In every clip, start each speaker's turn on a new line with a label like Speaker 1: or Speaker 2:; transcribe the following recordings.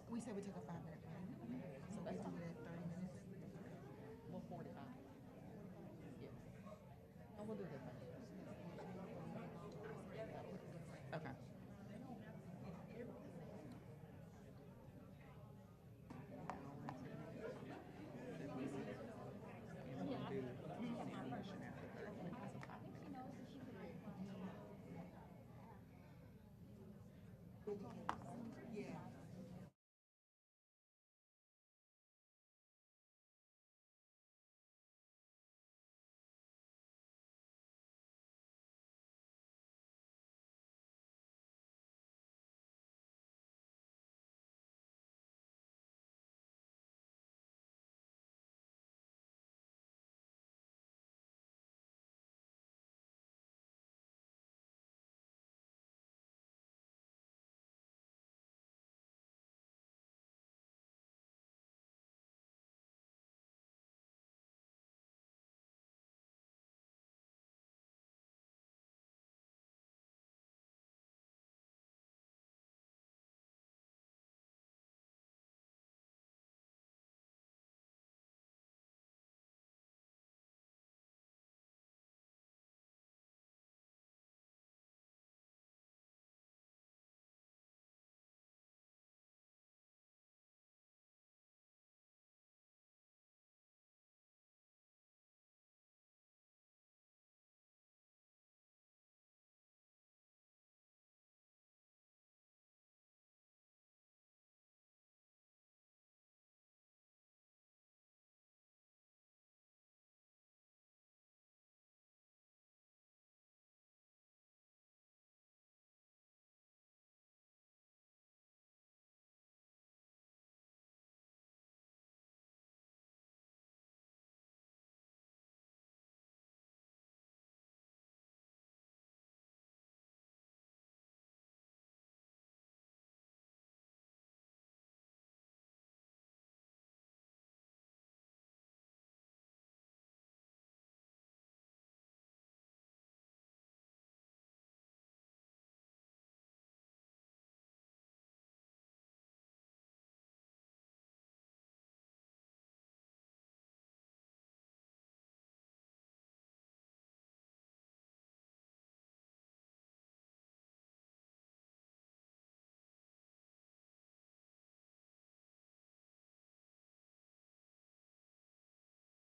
Speaker 1: We said we took a 5-minute break. So we do it at 30 minutes.
Speaker 2: Well, 45. Yes. And we'll do that.
Speaker 1: Okay. Yeah.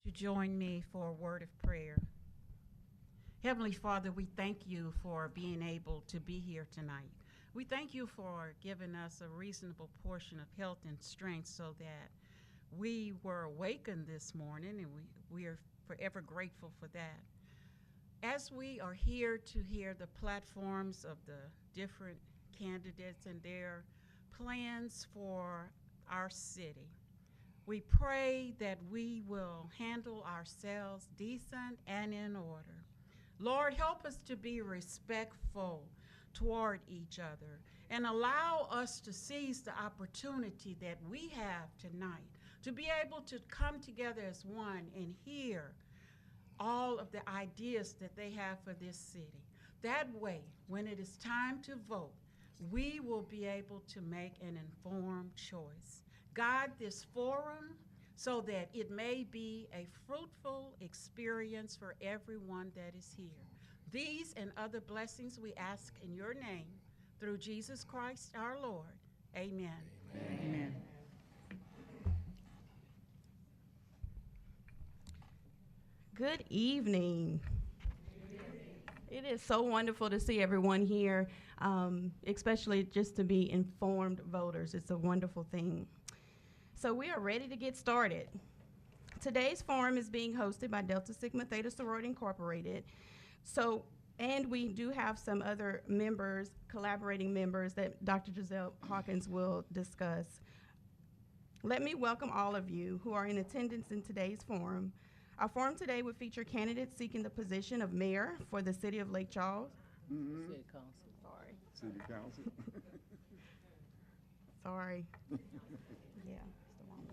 Speaker 3: To join me for a word of prayer. Heavenly Father, we thank you for being able to be here tonight. We thank you for giving us a reasonable portion of health and strength so that we were awakened this morning, and we are forever grateful for that. As we are here to hear the platforms of the different candidates and their plans for our city, we pray that we will handle ourselves decent and in order. Lord, help us to be respectful toward each other and allow us to seize the opportunity that we have tonight to be able to come together as one and hear all of the ideas that they have for this city. That way, when it is time to vote, we will be able to make an informed choice. Guide this forum so that it may be a fruitful experience for everyone that is here. These and other blessings we ask in your name through Jesus Christ our Lord. Amen.
Speaker 1: Amen. Amen.
Speaker 4: Good evening. It It is so wonderful to see everyone here, especially just to be informed voters. It's a wonderful thing. So we are ready to get started. Today's forum is being hosted by Delta Sigma Theta Sorority Incorporated. And we do have some other members, collaborating members, that Dr. Giselle Hawkins will discuss. Let me welcome all of you who are in attendance in today's forum. Our forum today will feature candidates seeking the position of mayor for the city of Lake Charles.
Speaker 2: City council.
Speaker 4: Sorry.
Speaker 5: City council.
Speaker 4: Sorry. Yeah, it's the wrong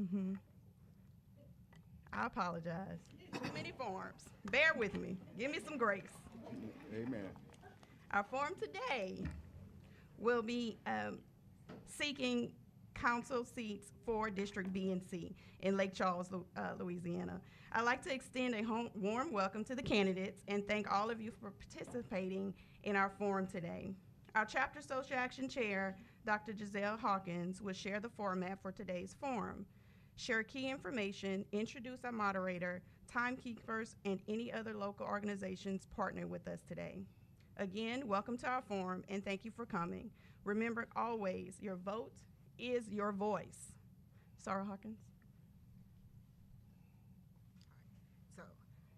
Speaker 4: one. I apologize. Too many forms. Bear with me. Give me some grace.
Speaker 5: Amen.
Speaker 4: Our forum today will be seeking council seats for District B and C in Lake Charles, Louisiana. I'd like to extend a warm welcome to the candidates and thank all of you for participating in our forum today. Our Chapter Social Action Chair, Dr. Giselle Hawkins, will share the format for today's forum, share key information, introduce our moderator, timekeepers, and any other local organizations partnering with us today. Again, welcome to our forum and thank you for coming. Remember always, your vote is your voice. Sarah Hawkins.
Speaker 1: So,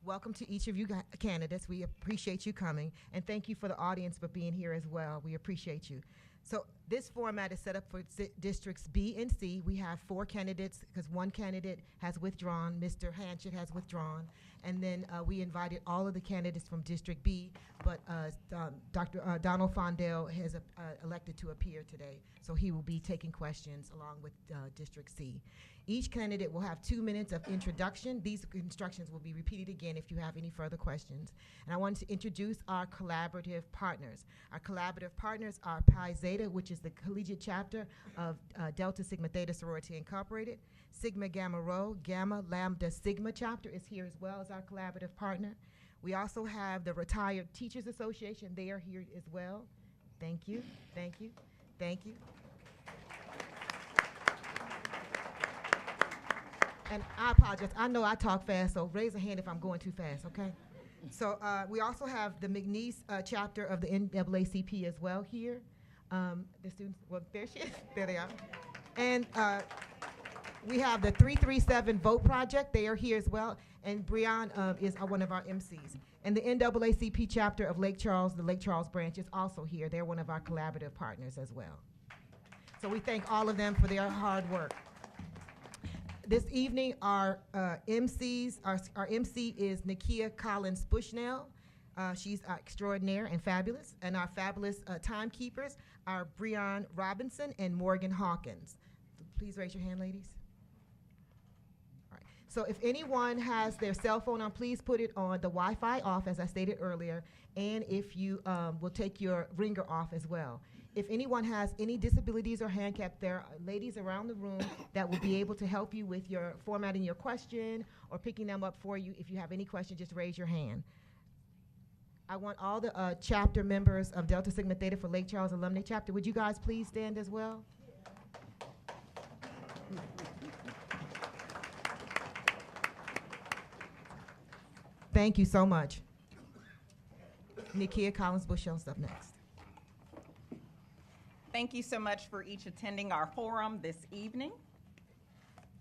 Speaker 1: welcome to each of you candidates. We appreciate you coming, and thank you for the audience for being here as well. We appreciate you. So, this format is set up for districts B and C. We have 4 candidates because one candidate has withdrawn. Mr. Hanchett has withdrawn. And then we invited all of the candidates from District B, but Dr. Donald Fondel has elected to appear today. So he will be taking questions along with District C. Each candidate will have 2 minutes of introduction. These instructions will be repeated again if you have any further questions. And I wanted to introduce our collaborative partners. Our collaborative partners are Pi Zeta, which is the collegiate chapter of Delta Sigma Theta Sorority Incorporated. Sigma Gamma Rho, Gamma Lambda Sigma chapter is here as well as our collaborative partner. We also have the Retired Teachers Association. They are here as well. Thank you, thank you, thank you. And I apologize. I know I talk fast, so raise a hand if I'm going too fast, okay? So we also have the McNeese chapter of the NAACP as well here. The students, well, there she is. There they are. And we have the 337 Vote Project. They are here as well. And Brian is one of our MCs. And the NAACP chapter of Lake Charles, the Lake Charles branch, is also here. They're one of our collaborative partners as well. So we thank all of them for their hard work. This evening, our MCs, our MC is Nakia Collins Bushnell. She's extraordinaire and fabulous. And our fabulous timekeepers are Breon Robinson and Morgan Hawkins. Please raise your hand, ladies. All right. So if anyone has their cell phone on, please put it on the Wi-Fi off, as I stated earlier. And if you will take your ringer off as well. If anyone has any disabilities or handicap, there are ladies around the room that will be able to help you with your formatting your question or picking them up for you. If you have any questions, just raise your hand. I want all the chapter members of Delta Sigma Theta for Lake Charles Alumnae Chapter. Would you guys please stand as well? Thank you so much. Nakia Collins Bushnell's up next.
Speaker 6: Thank you so much for each attending our forum this evening.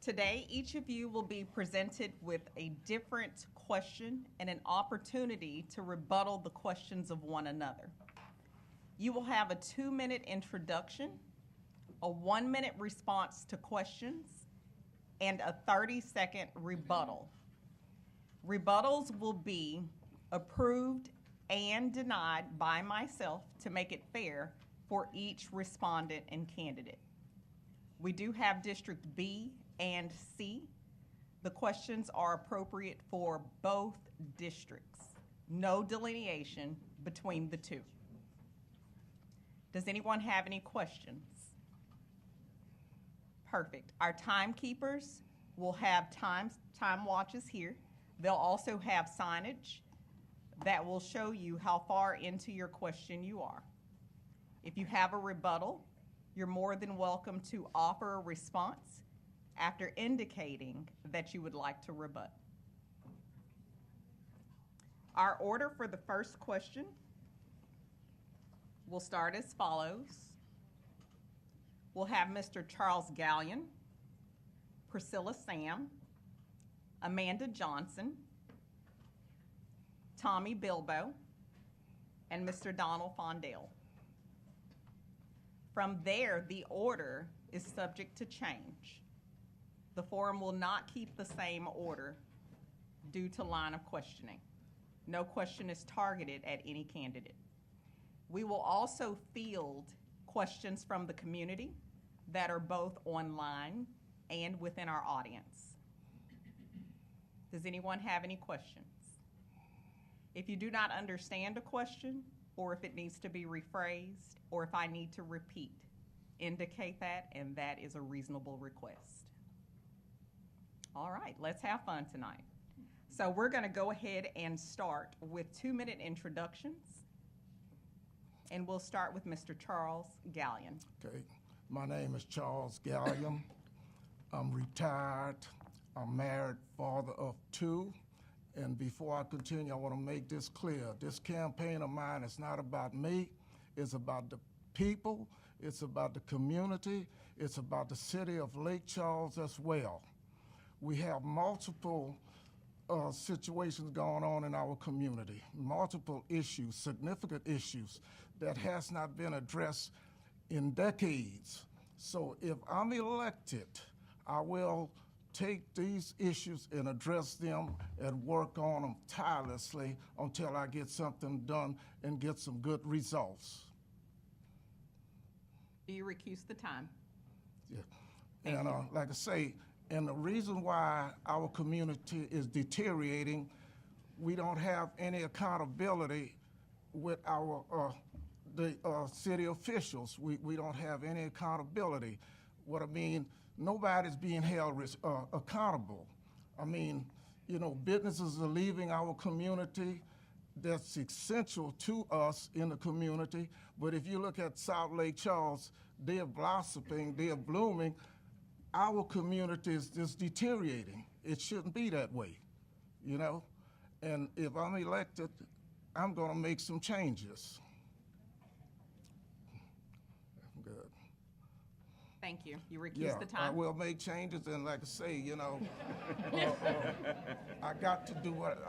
Speaker 6: Today, each of you will be presented with a different question and an opportunity to rebuttal the questions of one another. You will have a 2-minute introduction, a 1-minute response to questions, and a 30-second rebuttal. Rebuttals will be approved and denied by myself to make it fair for each respondent and candidate. We do have District B and C. The questions are appropriate for both districts. No delineation between the two. Does anyone have any questions? Perfect. Our timekeepers will have time watches here. They'll also have signage that will show you how far into your question you are. If you have a rebuttal, you're more than welcome to offer a response. after indicating that you would like to rebut. Our order for the first question will start as follows. We'll have Mr. Charles Gallien, Priscilla Sam, Amanda Johnson, Tommy Bilbo, and Mr. Donald Fondel. From there, the order is subject to change. The forum will not keep the same order due to line of questioning. No question is targeted at any candidate. We will also field questions from the community that are both online and within our audience. Does anyone have any questions? If you do not understand a question, or if it needs to be rephrased, or if I need to repeat, indicate that, and that is a reasonable request. All right, let's have fun tonight. So we're going to go ahead and start with 2-minute introductions, and we'll start with Mr. Charles Gallien.
Speaker 7: Okay, my name is Charles Gallien. I'm retired. I'm married, father of 2. And before I continue, I want to make this clear. This campaign of mine is not about me. It's about the people. It's about the community. It's about the city of Lake Charles as well. We have multiple situations going on in our community, multiple issues, significant issues that has not been addressed in decades. So if I'm elected, I will take these issues and address them and work on them tirelessly until I get something done and get some good results.
Speaker 6: Do you recuse the time?
Speaker 7: Yeah. And like I say, and the reason why our community is deteriorating, we don't have any accountability with our the city officials. We don't have any accountability. What I mean, nobody's being held accountable. I mean, you know, businesses are leaving our community. That's essential to us in the community. But if you look at South Lake Charles, they are blossoming, they are blooming. Our community is just deteriorating. It shouldn't be that way, you know? And if I'm elected, I'm gonna make some changes. I'm good.
Speaker 6: Thank you. You recuse the time?
Speaker 7: I will make changes, and like I say, you know, I got to do what,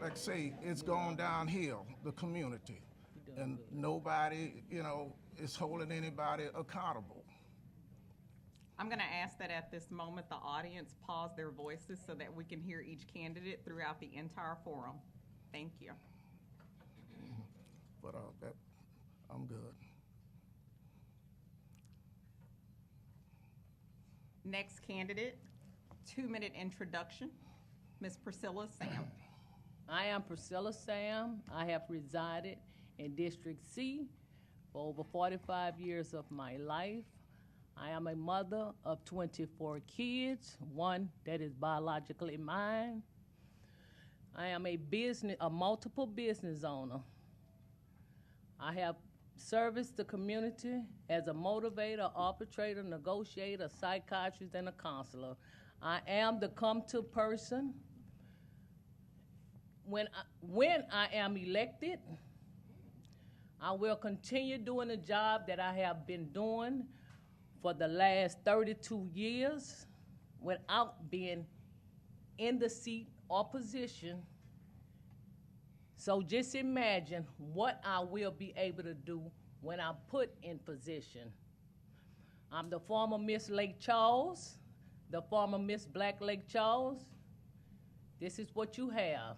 Speaker 7: like I say, it's going downhill, the community. And nobody, you know, is holding anybody accountable.
Speaker 6: I'm going to ask that at this moment the audience pause their voices so that we can hear each candidate throughout the entire forum. Thank you.
Speaker 7: But I'm good.
Speaker 6: Next candidate, 2-minute introduction, Ms. Priscilla Sam.
Speaker 2: I am Priscilla Sam. I have resided in District C for over 45 years of my life. I am a mother of 24 kids, one that is biologically mine. I am a multiple business owner. I have serviced the community as a motivator, arbitrator, negotiator, psychiatrist, and a counselor. I am the come-to person. When I am elected, I will continue doing the job that I have been doing for the last 32 years without being in the seat or position. So just imagine what I will be able to do when I'm put in position. I'm the former Miss Lake Charles, the former Miss Black Lake Charles. This is what you have.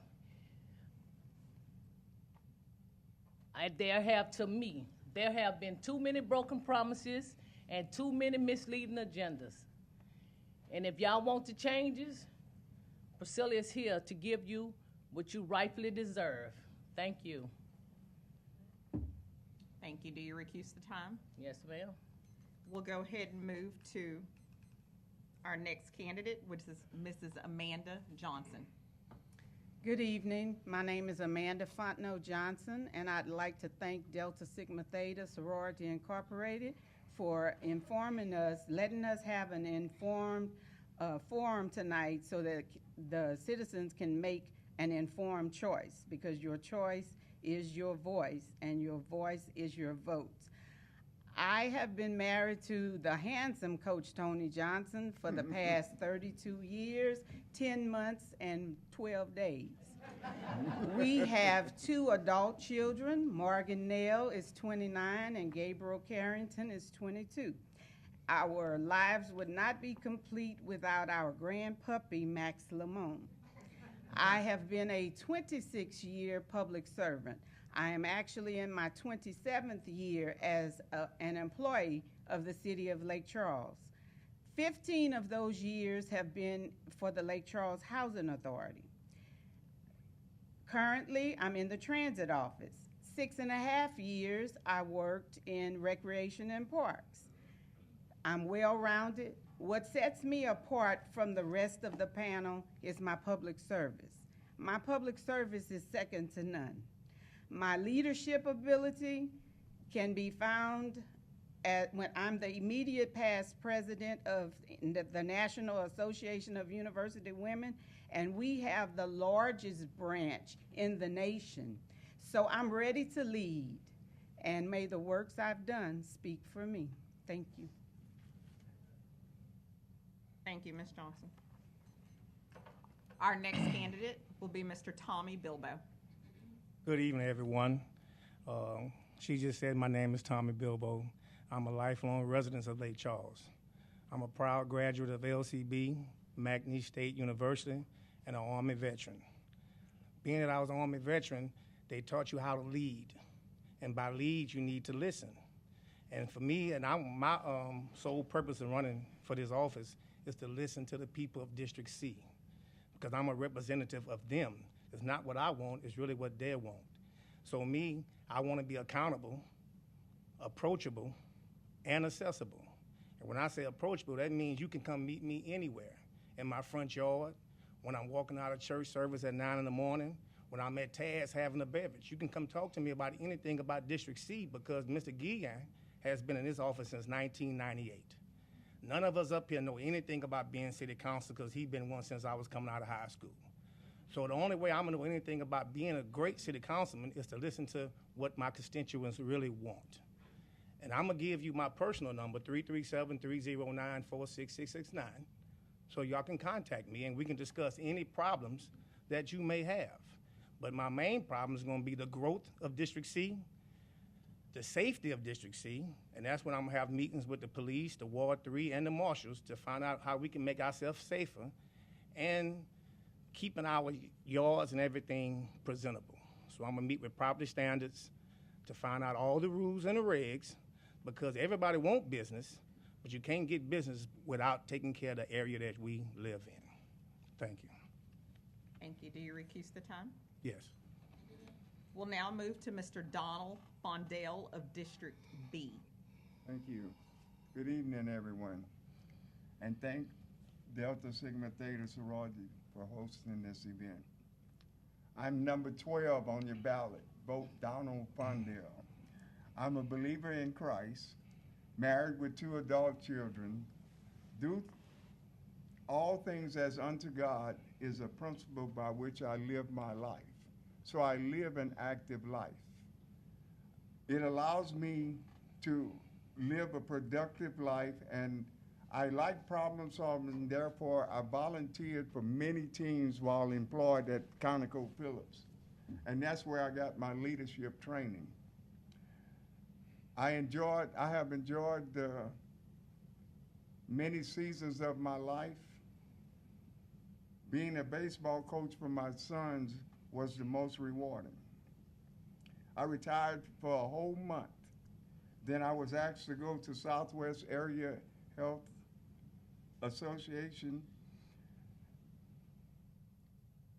Speaker 2: There have been too many broken promises and too many misleading agendas. And if y'all want the changes, Priscilla is here to give you what you rightfully deserve. Thank you.
Speaker 6: Thank you. Do you recuse the time?
Speaker 2: Yes, ma'am.
Speaker 6: We'll go ahead and move to our next candidate, which is Mrs. Amanda Johnson.
Speaker 8: Good evening. My name is Amanda Fontenot Johnson, and I'd like to thank Delta Sigma Theta Sorority Incorporated for informing us, letting us have an informed forum tonight so that the citizens can make an informed choice, because your choice is your voice and your voice is your vote. I have been married to the handsome Coach Tony Johnson for the past 32 years, 10 months, and 12 days. We have 2 adult children. Morgan Nell is 29 and Gabriel Carrington is 22. Our lives would not be complete without our grand puppy, Max Lamone. I have been a 26-year public servant. I am actually in my 27th year as an employee of the City of Lake Charles. 15 of those years have been for the Lake Charles Housing Authority. Currently, I'm in the transit office. 6.5 years I worked in recreation and parks. I'm well-rounded. What sets me apart from the rest of the panel is my public service. My public service is second to none. My leadership ability can be found when I'm the immediate past president of the National Association of University Women, and we have the largest branch in the nation. So I'm ready to lead, and may the works I've done speak for me. Thank you.
Speaker 6: Thank you, Ms. Johnson. Our next candidate will be Mr. Tommy Bilbo.
Speaker 9: Good evening, everyone. She just said my name is Tommy Bilbo. I'm a lifelong resident of Lake Charles. I'm a proud graduate of LCB, McNeese State University, and an Army veteran. Being that I was an Army veteran, they taught you how to lead. And by lead, you need to listen. And for me, and my sole purpose in running for this office is to listen to the people of District C, because I'm a representative of them. It's not what I want, it's really what they want. So me, I want to be accountable, approachable, and accessible. And when I say approachable, that means you can come meet me anywhere, in my front yard, when I'm walking out of church service at 9 in the morning, when I'm at Taz having a beverage. You can come talk to me about anything about District C, because Mr. Gallien has been in this office since 1998. None of us up here know anything about being city council, because he's been one since I was coming out of high school. So the only way I'm gonna know anything about being a great city councilman is to listen to what my constituents really want. And I'm gonna give you my personal number, 337-309-46669, so y'all can contact me and we can discuss any problems that you may have. But my main problem is gonna be the growth of District C, the safety of District C, and that's when I'm gonna have meetings with the police, the Ward 3, and the marshals to find out how we can make ourselves safer and keeping our yards and everything presentable. So I'm gonna meet with property standards to find out all the rules and the regs, because everybody wants business, but you can't get business without taking care of the area that we live in. Thank you.
Speaker 6: Thank you. Do you recuse the time?
Speaker 9: Yes.
Speaker 6: We'll now move to Mr. Donald Fondel of District B.
Speaker 5: Thank you. Good evening, everyone. And thank Delta Sigma Theta Sorority for hosting this event. I'm number 12 on your ballot. Vote Donald Fondel. I'm a believer in Christ, married with 2 adult children. Do all things as unto God is a principle by which I live my life. So I live an active life. It allows me to live a productive life, and I like problem solving, therefore I volunteered for many teams while employed at ConocoPhillips. And that's where I got my leadership training. I have enjoyed the many seasons of my life. Being a baseball coach for my sons was the most rewarding. I retired for a whole month. Then I was asked to go to Southwest Area Health Association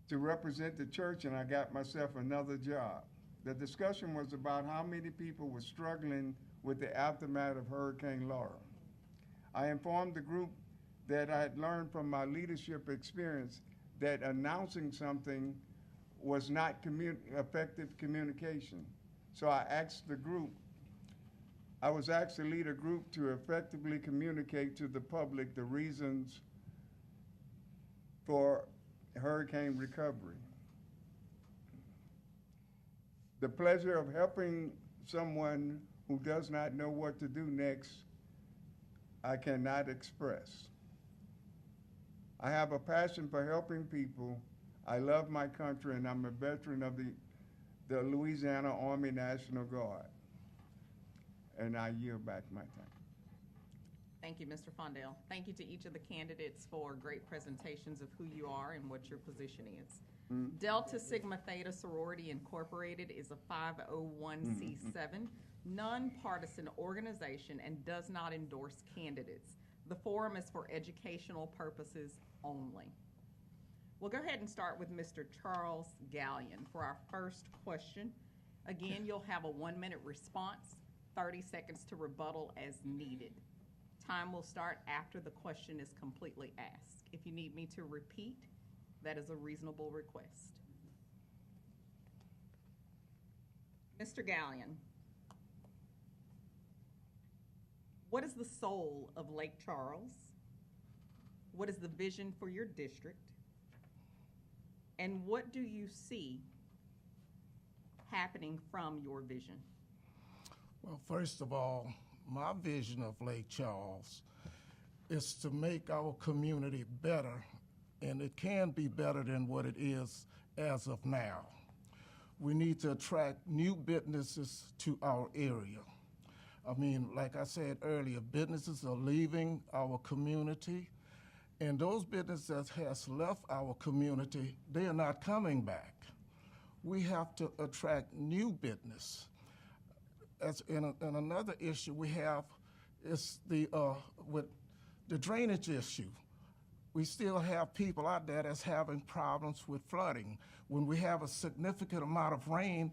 Speaker 5: to represent the church, and I got myself another job. The discussion was about how many people were struggling with the aftermath of Hurricane Laura. I informed the group that I had learned from my leadership experience that announcing something was not effective communication. So I asked the group, I was asked to lead a group to effectively communicate to the public the reasons for hurricane recovery. The pleasure of helping someone who does not know what to do next, I cannot express. I have a passion for helping people. I love my country, and I'm a veteran of the Louisiana Army National Guard. And I yield back my time.
Speaker 6: Thank you, Mr. Fondel. Thank you to each of the candidates for great presentations of who you are and what your position is. Delta Sigma Theta Sorority Incorporated is a 501c7 nonpartisan organization and does not endorse candidates. The forum is for educational purposes only. We'll go ahead and start with Mr. Charles Gallien for our first question. Again, you'll have a 1-minute response, 30 seconds to rebuttal as needed. Time will start after the question is completely asked. If you need me to repeat, that is a reasonable request. Mr. Gallien, what is the soul of Lake Charles? What is the vision for your district? And what do you see happening from your vision?
Speaker 7: Well, first of all, my vision of Lake Charles is to make our community better, and it can be better than what it is as of now. We need to attract new businesses to our area. I mean, like I said earlier, businesses are leaving our community, and those businesses that has left our community, they are not coming back. We have to attract new business. As in another issue we have is with the drainage issue. We still have people out there that's having problems with flooding. When we have a significant amount of rain,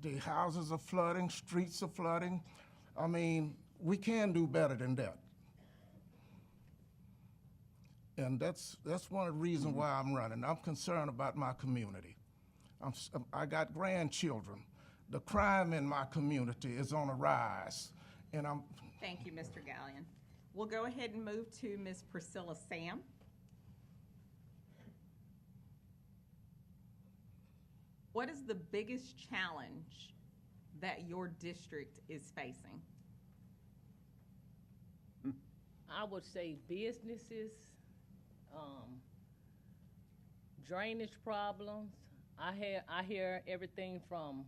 Speaker 7: the houses are flooding, streets are flooding. I mean, we can do better than that. And that's one of the reasons why I'm running. I'm concerned about my community. I got grandchildren. The crime in my community is on a rise, and I'm...
Speaker 6: Thank you, Mr. Gallien. We'll go ahead and move to Ms. Priscilla Sam. What is the biggest challenge that your district is facing?
Speaker 2: I would say businesses, drainage problems. I hear everything from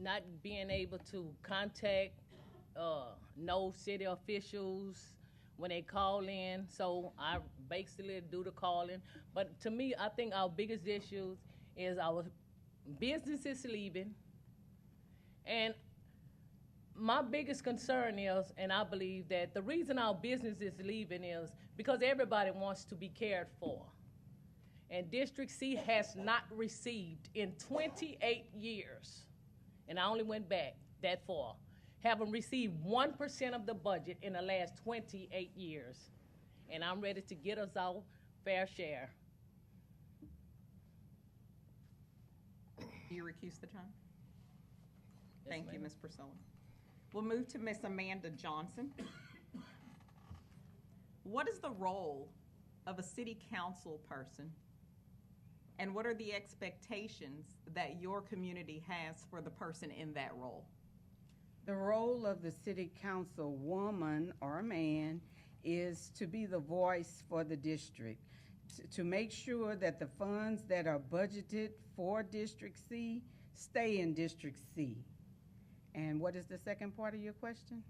Speaker 2: not being able to contact no city officials when they call in, so I basically do the calling. But to me, I think our biggest issue is our businesses leaving, and my biggest concern is, and I believe that the reason our business is leaving is because everybody wants to be cared for. And District C has not received in 28 years, and I only went back that far, haven't received 1% of the budget in the last 28 years. And I'm ready to get us our fair share.
Speaker 6: Do you recuse the time?
Speaker 2: Yes,
Speaker 6: Thank you,
Speaker 2: ma'am.
Speaker 6: Ms. Priscilla. We'll move to Ms. Amanda Johnson. What is the role of a city council person, and what are the expectations that your community has for the person in that role?
Speaker 8: The role of the city council woman or man is to be the voice for the district, to make sure that the funds that are budgeted for District C stay in District C. And what is the second part of your question?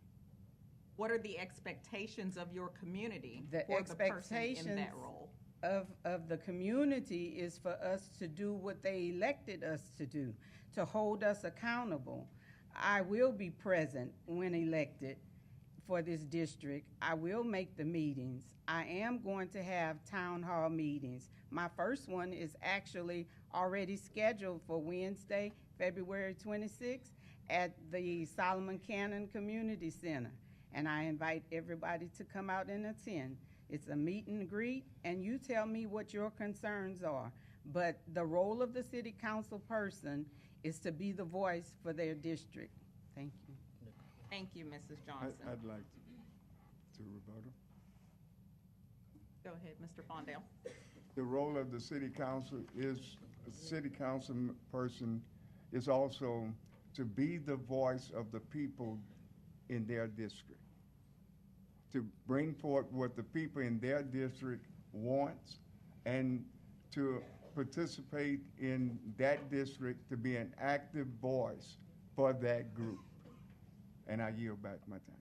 Speaker 6: What are the expectations of your community
Speaker 8: The
Speaker 6: for the person in
Speaker 8: expectations
Speaker 6: that role?
Speaker 8: of the community is for us to do what they elected us to do, to hold us accountable. I will be present when elected for this district. I will make the meetings. I am going to have town hall meetings. My first one is actually already scheduled for Wednesday, February 26th at the Solomon Cannon Community Center. And I invite everybody to come out and attend. It's a meet and greet, and you tell me what your concerns are. But the role of the city council person is to be the voice for their district. Thank you.
Speaker 6: Thank you, Mrs. Johnson.
Speaker 5: I'd like to rebuttal.
Speaker 6: Go ahead, Mr. Fondel.
Speaker 5: The role of the city council is, a city council person is also to be the voice of the people in their district, to bring forth what the people in their district wants, and to participate in that district, to be an active voice for that group. And I yield back my time.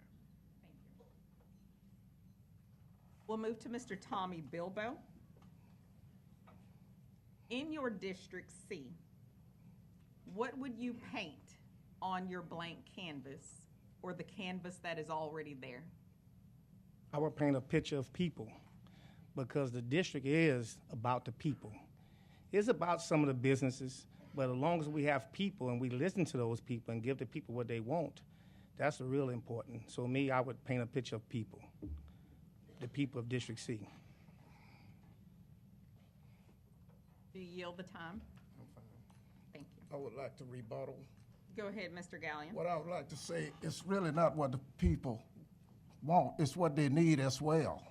Speaker 6: We'll move to Mr. Tommy Bilbo. In your District C, what would you paint on your blank canvas or the canvas that is already there?
Speaker 9: I would paint a picture of people because the district is about the people. It's about some of the businesses, but as long as we have people and we listen to those people and give the people what they want, that's the real important. So me, I would paint a picture of people, the people of District C.
Speaker 6: Do you yield the time?
Speaker 7: I'm fine.
Speaker 6: Thank you.
Speaker 7: I would like to rebuttal.
Speaker 6: Go ahead, Mr. Gallien.
Speaker 7: What I would like to say, it's really not what the people want, it's what they need as well.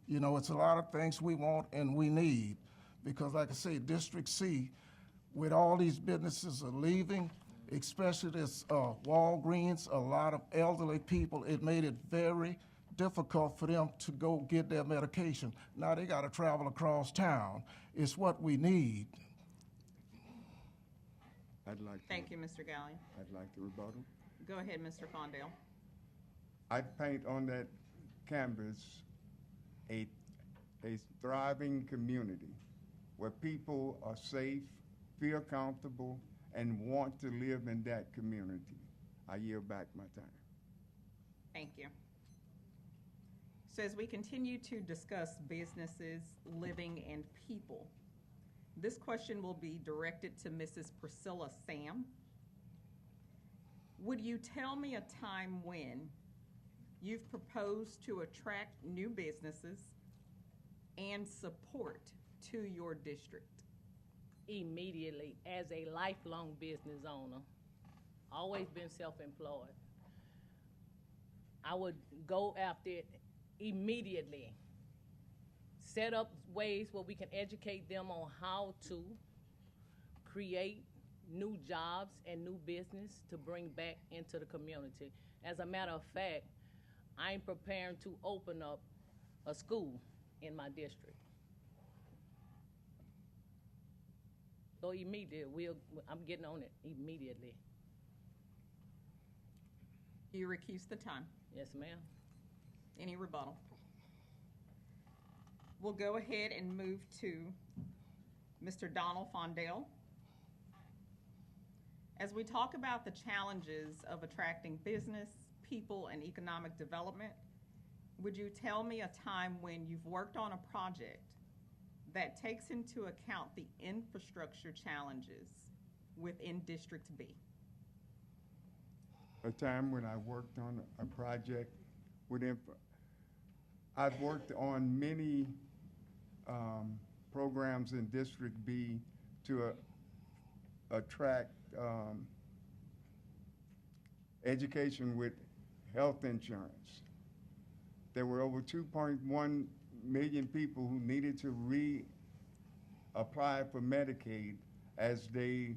Speaker 7: You know, it's a lot of things we want and we need, because like I say, District C, with all these businesses are leaving, especially this Walgreens, a lot of elderly people, it made it very difficult for them to go get their medication. Now they gotta travel across town. It's what we need.
Speaker 5: I'd like to,
Speaker 6: Thank you, Mr. Gallien.
Speaker 5: I'd like to rebuttal.
Speaker 6: Go ahead, Mr. Fondel.
Speaker 5: I'd paint on that canvas a thriving community where people are safe, feel comfortable, and want to live in that community. I yield back my time.
Speaker 6: Thank you. So as we continue to discuss businesses, living, and people, this question will be directed to Mrs. Priscilla Sam. Would you tell me a time when you've proposed to attract new businesses and support to your district?
Speaker 2: Immediately, as a lifelong business owner, always been self-employed, I would go after it immediately. Set up ways where we can educate them on how to create new jobs and new business to bring back into the community. As a matter of fact, I'm preparing to open up a school in my district. So immediately, I'm getting on it immediately.
Speaker 6: You recuse the time.
Speaker 2: Yes, ma'am.
Speaker 6: Any rebuttal? We'll go ahead and move to Mr. Donald Fondel. As we talk about the challenges of attracting business, people, and economic development, would you tell me a time when you've worked on a project that takes into account the infrastructure challenges within District B?
Speaker 5: A time when I worked on a project with I've worked on many programs in District B to attract education with health insurance. There were over 2.1 million people who needed to reapply for Medicaid as the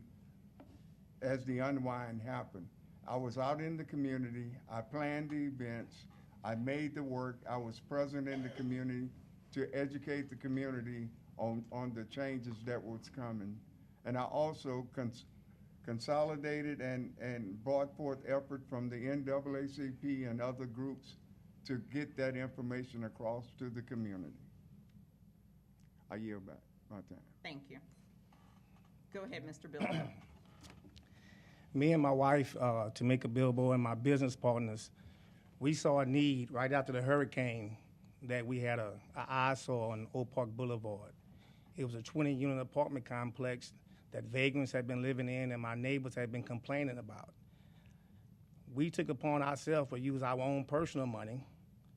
Speaker 5: unwind happened. I was out in the community, I planned the events, I made the work, I was present in the community to educate the community on the changes that was coming. And I also consolidated and brought forth effort from the NAACP and other groups to get that information across to the community. I yield back my time.
Speaker 6: Thank you. Go ahead, Mr. Bilbo.
Speaker 9: Me and my wife, Tamika Bilbo, and my business partners, we saw a need right after the hurricane that we had a eyesore on Oak Park Boulevard. It was a 20-unit apartment complex that vagrants had been living in and my neighbors had been complaining about. We took upon ourselves to use our own personal money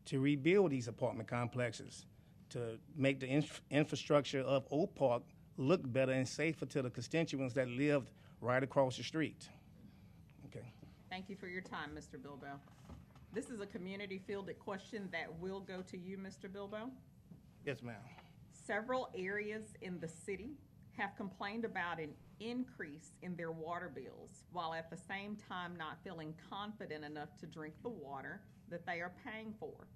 Speaker 9: to rebuild these apartment complexes, to make the infrastructure of Oak Park look better and safer to the constituents that lived right across the street. Okay.
Speaker 6: Thank you for your time, Mr. Bilbo. This is a community-fielded question that will go to you, Mr. Bilbo.
Speaker 9: Yes, ma'am.
Speaker 6: Several areas in the city have complained about an increase in their water bills, while at the same time not feeling confident enough to drink the water that they are paying for.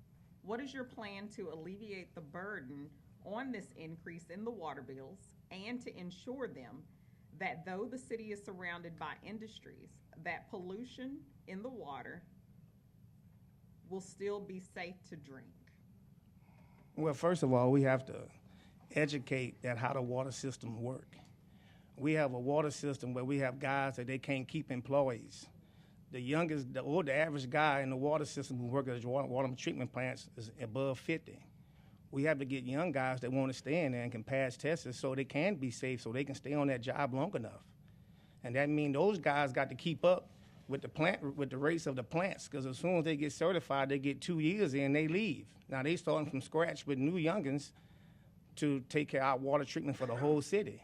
Speaker 6: What is your plan to alleviate the burden on this increase in the water bills and to ensure them that though the city is surrounded by industries, that pollution in the water will still be safe to drink?
Speaker 9: Well, first of all, we have to educate that how the water system work. We have a water system where we have guys that they can't keep employees. The average guy in the water system who work at water treatment plants is above 50. We have to get young guys that want to stay in there and can pass tests so they can be safe, so they can stay on that job long enough. And that means those guys got to keep up with the race of the plants, because as soon as they get certified, they get 2 years in, they leave. Now they starting from scratch with new youngins to take care of our water treatment for the whole city.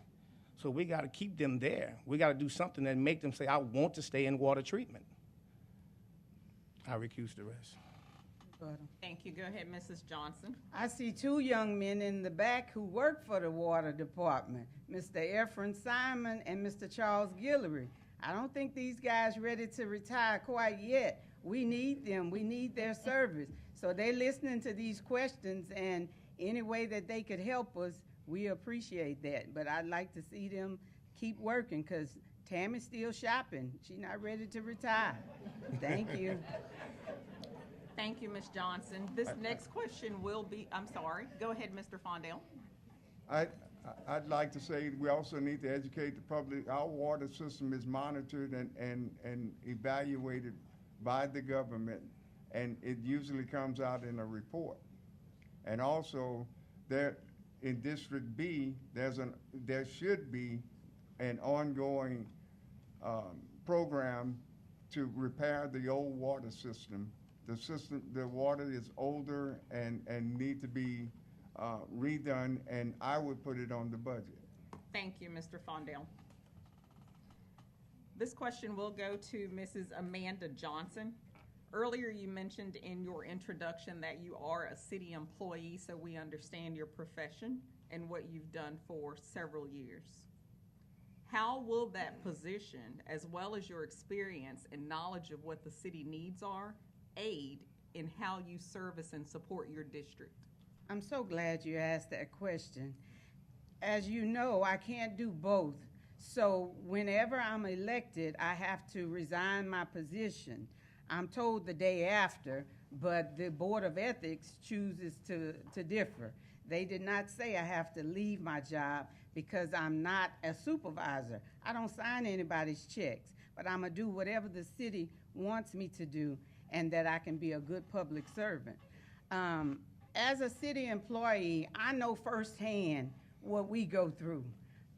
Speaker 9: So we got to keep them there. We got to do something that make them say, I want to stay in water treatment. I recuse the rest.
Speaker 6: Thank you. Go ahead, Mrs. Johnson.
Speaker 8: I see two young men in the back who work for the water department, Mr. Efren Simon and Mr. Charles Guillory. I don't think these guys ready to retire quite yet. We need them. We need their service. So they're listening to these questions, and any way that they could help us, we appreciate that. But I'd like to see them keep working, because Tammy's still shopping. She's not ready to retire. Thank you.
Speaker 6: Thank you, Ms. Johnson. This next question will be, I'm sorry, go ahead, Mr. Fondel.
Speaker 5: I'd like to say we also need to educate the public. Our water system is monitored and evaluated by the government, and it usually comes out in a report. And also, there in District B, there should be an ongoing program to repair the old water system. The water is older and need to be redone, and I would put it on the budget.
Speaker 6: Thank you, Mr. Fondel. This question will go to Mrs. Amanda Johnson. Earlier you mentioned in your introduction that you are a city employee, so we understand your profession and what you've done for several years. How will that position, as well as your experience and knowledge of what the city needs are, aid in how you service and support your district?
Speaker 8: I'm so glad you asked that question. As you know, I can't do both. So whenever I'm elected, I have to resign my position. I'm told the day after, but the Board of Ethics chooses to differ. They did not say I have to leave my job because I'm not a supervisor. I don't sign anybody's checks, but I'm gonna do whatever the city wants me to do, and that I can be a good public servant. As a city employee, I know firsthand what we go through.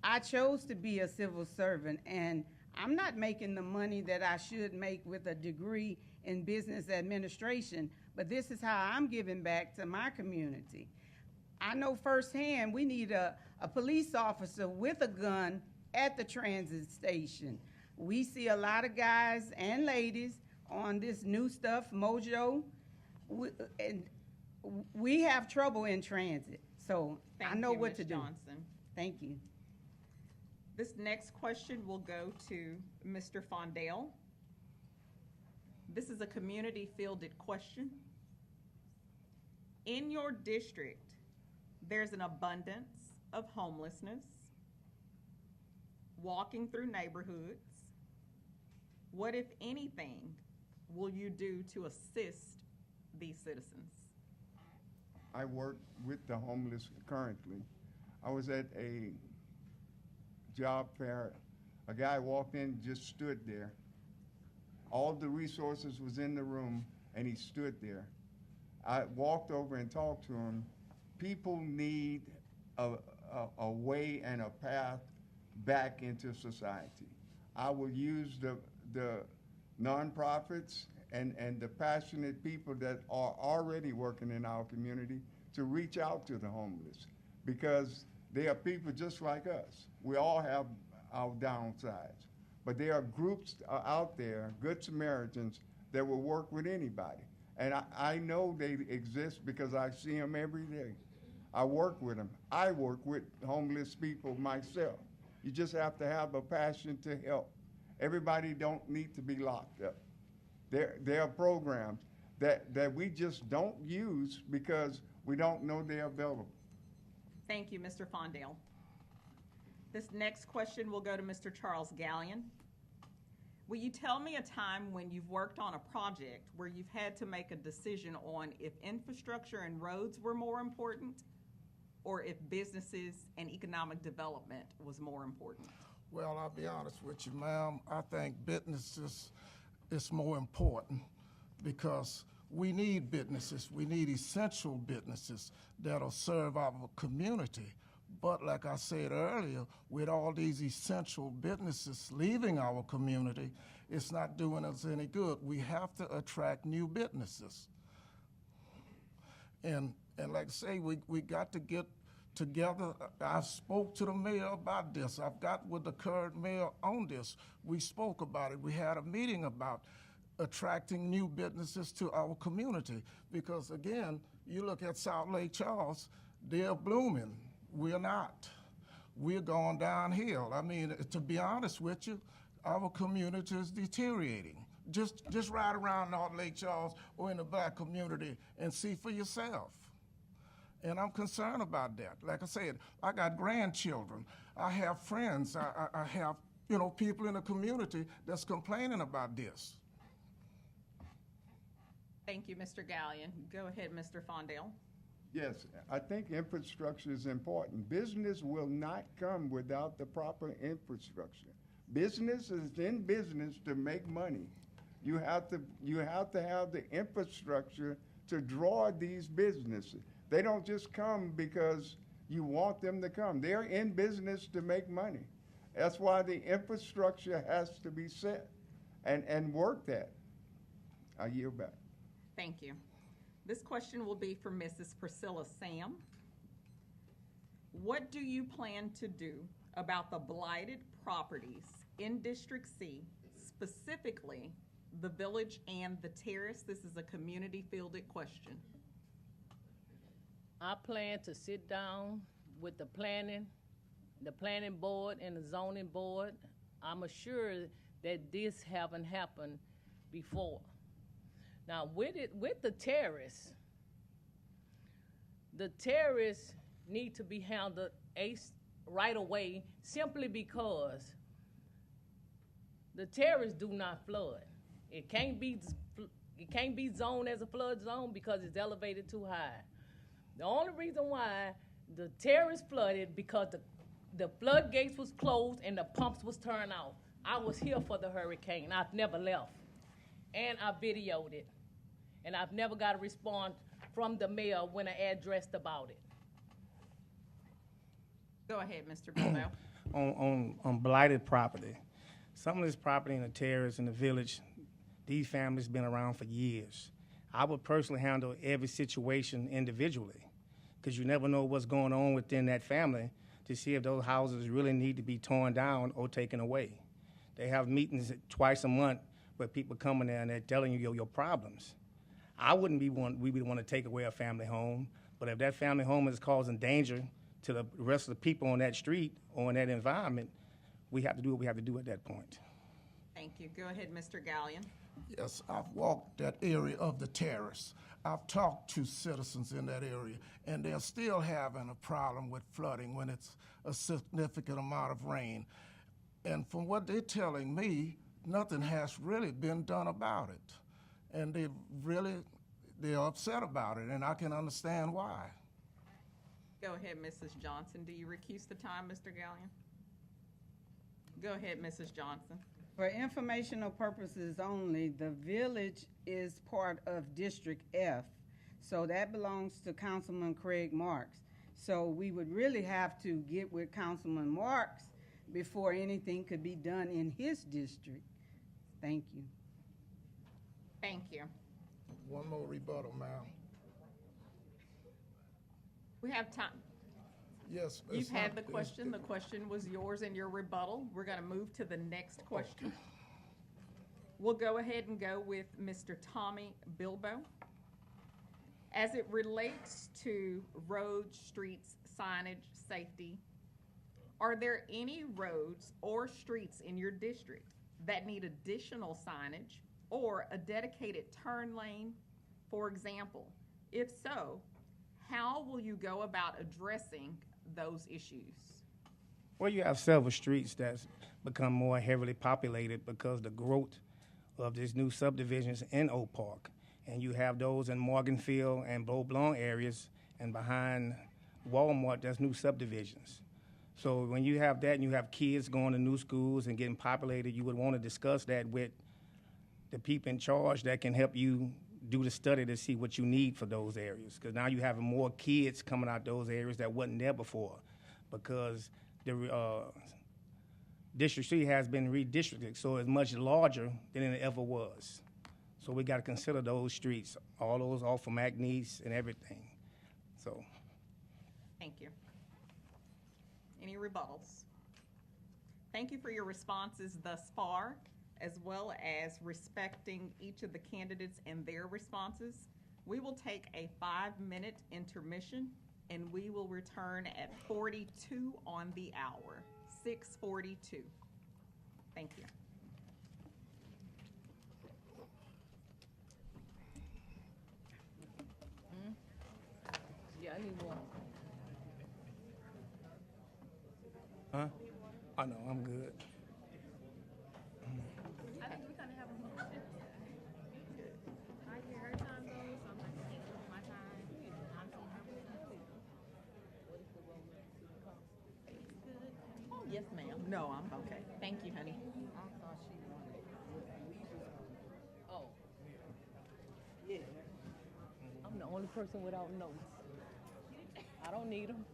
Speaker 8: I chose to be a civil servant, and I'm not making the money that I should make with a degree in business administration, but this is how I'm giving back to my community. I know firsthand we need a police officer with a gun at the transit station. We see a lot of guys and ladies on this new stuff, Mojo, and we have trouble in transit. So I know what to do.
Speaker 6: Johnson.
Speaker 8: Thank you.
Speaker 6: This next question will go to Mr. Fondel. This is a community-fielded question. In your district, there's an abundance of homelessness, walking through neighborhoods. What, if anything, will you do to assist these citizens?
Speaker 5: I work with the homeless currently. I was at a job fair. A guy walked in, just stood there. All the resources was in the room, and he stood there. I walked over and talked to him. People need a way and a path back into society. I will use the nonprofits and the passionate people that are already working in our community to reach out to the homeless, because they are people just like us. We all have our downsides, but there are groups out there, Good Samaritans, that will work with anybody. And I know they exist because I see them every day. I work with them. I work with homeless people myself. You just have to have a passion to help. Everybody don't need to be locked up. There are programs that we just don't use because we don't know they're available.
Speaker 6: Thank you, Mr. Fondel. This next question will go to Mr. Charles Gallien. Will you tell me a time when you've worked on a project where you've had to make a decision on if infrastructure and roads were more important or if businesses and economic development was more important?
Speaker 7: Well, I'll be honest with you, ma'am. I think businesses is more important because we need businesses. We need essential businesses that'll serve our community. But like I said earlier, with all these essential businesses leaving our community, it's not doing us any good. We have to attract new businesses. And like I say, we got to get together. I spoke to the mayor about this. I've got with the current mayor on this. We spoke about it. We had a meeting about attracting new businesses to our community. Because again, you look at South Lake Charles, they're blooming. We're not. We're going downhill. I mean, to be honest with you, our community is deteriorating. Just ride around North Lake Charles or in the black community and see for yourself. And I'm concerned about that. Like I said, I got grandchildren. I have friends. I have, people in the community that's complaining about this.
Speaker 6: Thank you, Mr. Gallien. Go ahead, Mr. Fondel.
Speaker 5: Yes, I think infrastructure is important. Business will not come without the proper infrastructure. Business is in business to make money. You have to have the infrastructure to draw these businesses. They don't just come because you want them to come. They're in business to make money. That's why the infrastructure has to be set and worked at. I yield back.
Speaker 6: Thank you. This question will be for Mrs. Priscilla Sam. What do you plan to do about the blighted properties in District C, specifically the village and the terrace? This is a community-fielded question.
Speaker 2: I plan to sit down with the planning board and the zoning board. I'm assured that this haven't happened before. Now, with the terrace need to be handled right away simply because the terrace do not flood. It can't be zoned as a flood zone because it's elevated too high. The only reason why the terrace flooded because the floodgates was closed and the pumps was turned off. I was here for the hurricane. I've never left. And I videoed it. And I've never got a response from the mayor when I addressed about it.
Speaker 6: Go ahead, Mr. Bilbo.
Speaker 9: on blighted property. Some of this property in the terrace in the village, these families been around for years. I would personally handle every situation individually because you never know what's going on within that family to see if those houses really need to be torn down or taken away. They have meetings twice a month where people come in there and they're telling you your problems. I wouldn't be one to take away a family home, but if that family home is causing danger to the rest of the people on that street or in that environment, we have to do what we have to do at that point.
Speaker 6: Thank you. Go ahead, Mr. Gallien.
Speaker 7: Yes, I've walked that area of the terrace. I've talked to citizens in that area, and they're still having a problem with flooding when it's a significant amount of rain. And from what they're telling me, nothing has really been done about it. And they're upset about it, and I can understand why.
Speaker 6: Go ahead, Mrs. Johnson. Do you recuse the time, Mr. Gallien? Go ahead, Mrs. Johnson.
Speaker 8: For informational purposes only, the village is part of District F, so that belongs to Councilman Craig Marks. So we would really have to get with Councilman Marks before anything could be done in his district. Thank you.
Speaker 6: Thank you.
Speaker 7: One more rebuttal, ma'am.
Speaker 6: We have time.
Speaker 7: Yes.
Speaker 6: You've had the question. The question was yours and your rebuttal. We're going to move to the next question. Okay. We'll go ahead and go with Mr. Tommy Bilbo. As it relates to roads, streets, signage, safety, are there any roads or streets in your district that need additional signage or a dedicated turn lane, for example? If so, how will you go about addressing those issues?
Speaker 9: Well, you have several streets that's become more heavily populated because of the growth of these new subdivisions in Oak Park. And you have those in Morganfield and Beau Blanc areas, and behind Walmart, there's new subdivisions. So when you have that and you have kids going to new schools and getting populated, you would want to discuss that with the people in charge that can help you do the study to see what you need for those areas. Because now you have more kids coming out those areas that wasn't there before, because the District 3 has been redistricted, so it's much larger than it ever was. So we got to consider those streets, all those off of McNeese and everything. So.
Speaker 6: Thank you. Any rebuttals? Thank you for your responses thus far, as well as respecting each of the candidates and their responses. We will take a 5-minute intermission, and we will return at 42 on the hour, 6:42. Thank you.
Speaker 2: Yeah, I need one.
Speaker 9: Huh? Oh, no, I'm good.
Speaker 2: I think we kind of have a motion. I hear her time goes, so I'm like, I can't lose my time. I'm seeing her with you. What is the role of the council?
Speaker 6: Oh, yes, ma'am. No, I'm okay. Thank you, honey.
Speaker 2: I thought she wanted Oh. Yeah. I'm the only person without notes. I don't need them.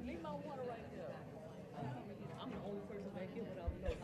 Speaker 2: Leave my water right there. I'm the only person back here without notes.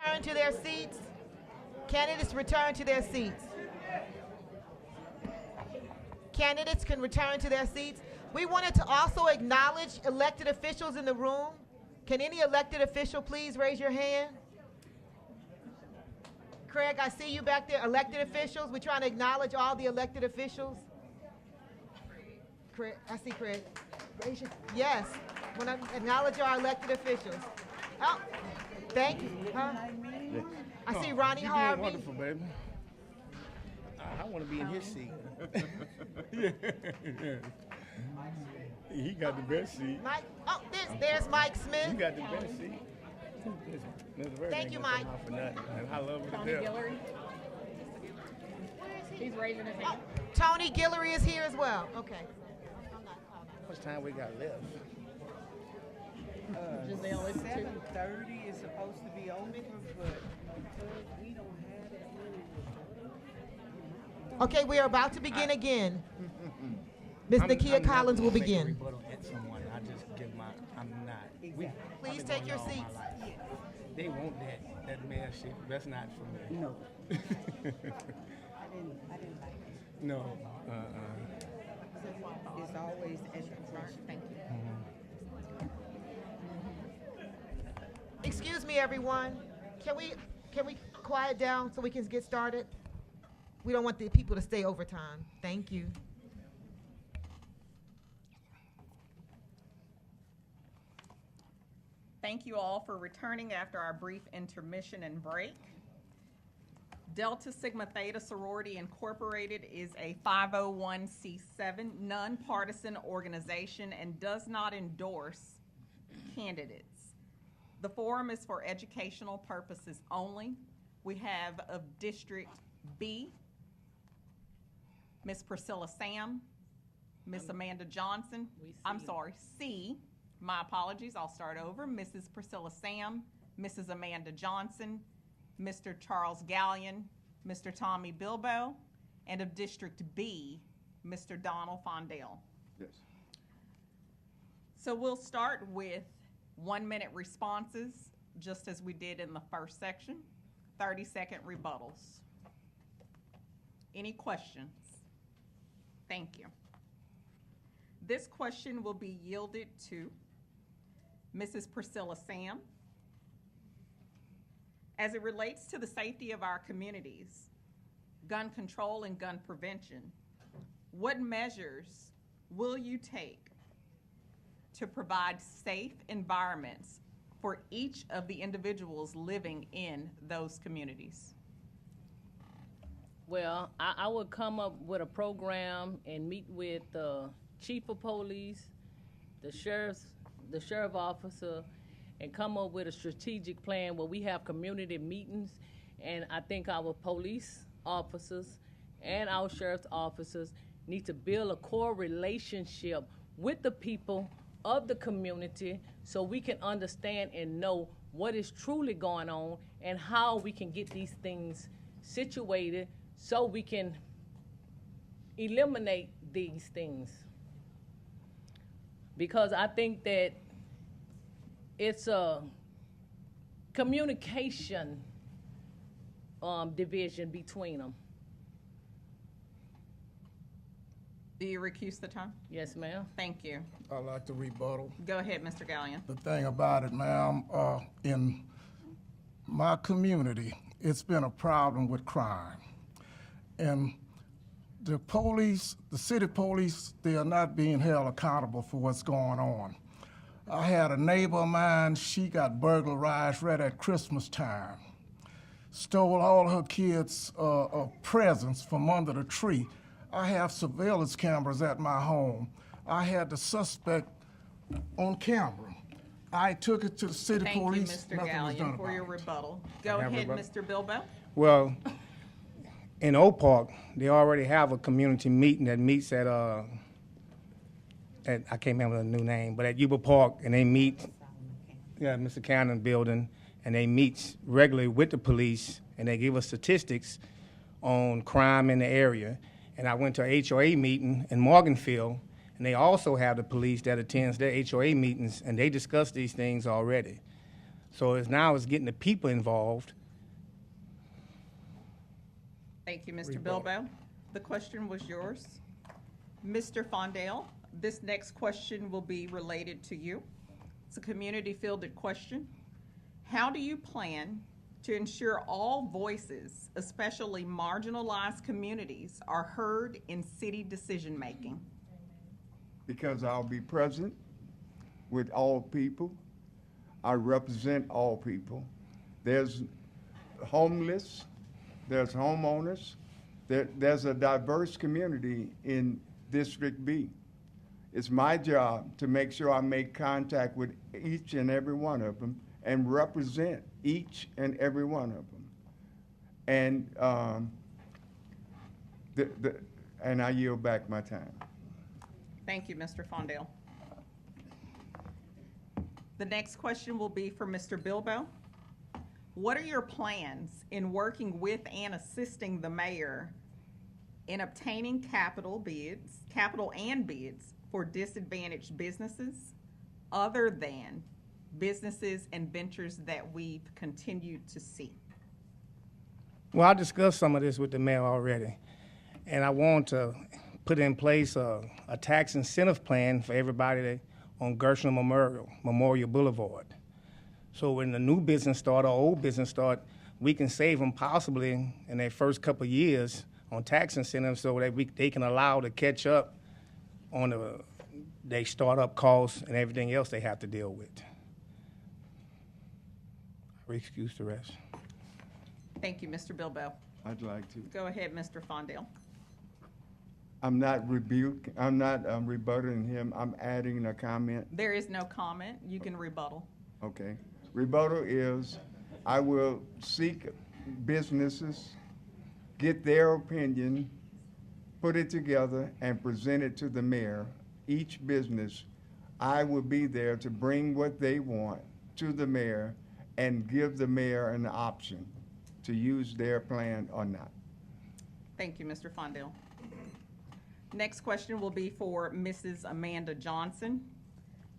Speaker 1: Return to their seats. Candidates return to their seats. Candidates can return to their seats. We wanted to also acknowledge elected officials in the room. Can any elected official please raise your hand? Craig, I see you back there. Elected officials, we're trying to acknowledge all the elected officials. Craig, I see Craig. Raise your, yes, want to acknowledge our elected officials. Oh, thank you. Huh? I see Ronnie
Speaker 9: You're
Speaker 1: Harvey.
Speaker 9: doing wonderful, baby. I want to be in his seat. He got the best seat.
Speaker 1: Mike, oh, there's Mike Smith.
Speaker 9: You got the best seat.
Speaker 1: Thank you, Mike.
Speaker 9: And I love it to death.
Speaker 10: He's raising his hand.
Speaker 1: Oh, Tony Guillory is here as well. Okay.
Speaker 9: How much time we got left?
Speaker 10: Giselle, it's
Speaker 8: 7:30 is supposed to be over, but because we don't have that many.
Speaker 1: Okay, we are about to begin again. Ms. Nakia Collins will begin.
Speaker 9: At someone, I just give my. I'm not.
Speaker 1: Please take your seats.
Speaker 9: They want that male shit. That's not for me.
Speaker 8: No. I didn't like it.
Speaker 9: No.
Speaker 8: It's always education. Thank you.
Speaker 1: Excuse me, everyone. Can we quiet down so we can get started? We don't want the people to stay overtime. Thank you.
Speaker 6: Thank you all for returning after our brief intermission and break. Delta Sigma Theta Sorority Incorporated is a 501c7 nonpartisan organization and does not endorse candidates. The forum is for educational purposes only. We have of District B, Ms. Priscilla Sam, Ms. Amanda Johnson. C. My apologies, I'll start over. Mrs. Priscilla Sam, Mrs. Amanda Johnson, Mr. Charles Gallien, Mr. Tommy Bilbo, and of District B, Mr. Donald Fondel.
Speaker 5: Yes.
Speaker 6: So we'll start with 1-minute responses, just as we did in the first section, 30-second rebuttals. Any questions? Thank you. This question will be yielded to Mrs. Priscilla Sam. As it relates to the safety of our communities, gun control and gun prevention, what measures will you take to provide safe environments for each of the individuals living in those communities?
Speaker 2: Well, I would come up with a program and meet with the chief of police, the sheriff officer, and come up with a strategic plan where we have community meetings. And I think our police officers and our sheriff's officers need to build a core relationship with the people of the community so we can understand and know what is truly going on and how we can get these things situated so we can eliminate these things. Because I think that it's a communication division between them.
Speaker 6: Do you recuse the time?
Speaker 2: Yes, ma'am.
Speaker 6: Thank you.
Speaker 7: I'd like to rebuttal.
Speaker 6: Go ahead, Mr. Gallien.
Speaker 7: The thing about it, ma'am, in my community, it's been a problem with crime. And the police, the city police, they are not being held accountable for what's going on. I had a neighbor of mine, she got burglarized right at Christmas time. Stole all her kids' presents from under the tree. I have surveillance cameras at my home. I had the suspect on camera. I took it to the city police.
Speaker 6: Thank you, Mr. Gallien, for your rebuttal. Go ahead, Mr. Bilbo.
Speaker 9: Well, in Oak Park, they already have a community meeting that meets at I can't remember the new name, but at Yuba Park, and they meet, Mr. Cannon building, and they meet regularly with the police, and they give us statistics on crime in the area. And I went to a HOA meeting in Morganfield, and they also have the police that attends their HOA meetings, and they discuss these things already. So it's getting the people involved.
Speaker 6: Thank you, Mr. Bilbo. The question was yours. Mr. Fondel, this next question will be related to you. It's a community-fielded question. How do you plan to ensure all voices, especially marginalized communities, are heard in city decision-making?
Speaker 5: Because I'll be present with all people. I represent all people. There's homeless, there's homeowners, there's a diverse community in District B. It's my job to make sure I make contact with each and every one of them and represent each and every one of them. And and I yield back my time.
Speaker 6: Thank you, Mr. Fondel. The next question will be for Mr. Bilbo. What are your plans in working with and assisting the mayor in obtaining capital and bids for disadvantaged businesses other than businesses and ventures that we've continued to see?
Speaker 9: Well, I discussed some of this with the mayor already, and I want to put in place a tax incentive plan for everybody on Gershwin Memorial Boulevard. So when the new business start or old business start, we can save them possibly in their first couple of years on tax incentives so that they can allow to catch up on their startup costs and everything else they have to deal with. I excuse the rest.
Speaker 6: Thank you, Mr. Bilbo.
Speaker 5: I'd like to.
Speaker 6: Go ahead, Mr. Fondel.
Speaker 5: I'm not rebutting him. I'm adding a comment.
Speaker 6: There is no comment. You can rebuttal.
Speaker 5: Okay. Rebuttal is, I will seek businesses, get their opinion, put it together, and present it to the mayor. Each business, I will be there to bring what they want to the mayor and give the mayor an option to use their plan or not.
Speaker 6: Thank you, Mr. Fondel. Next question will be for Mrs. Amanda Johnson.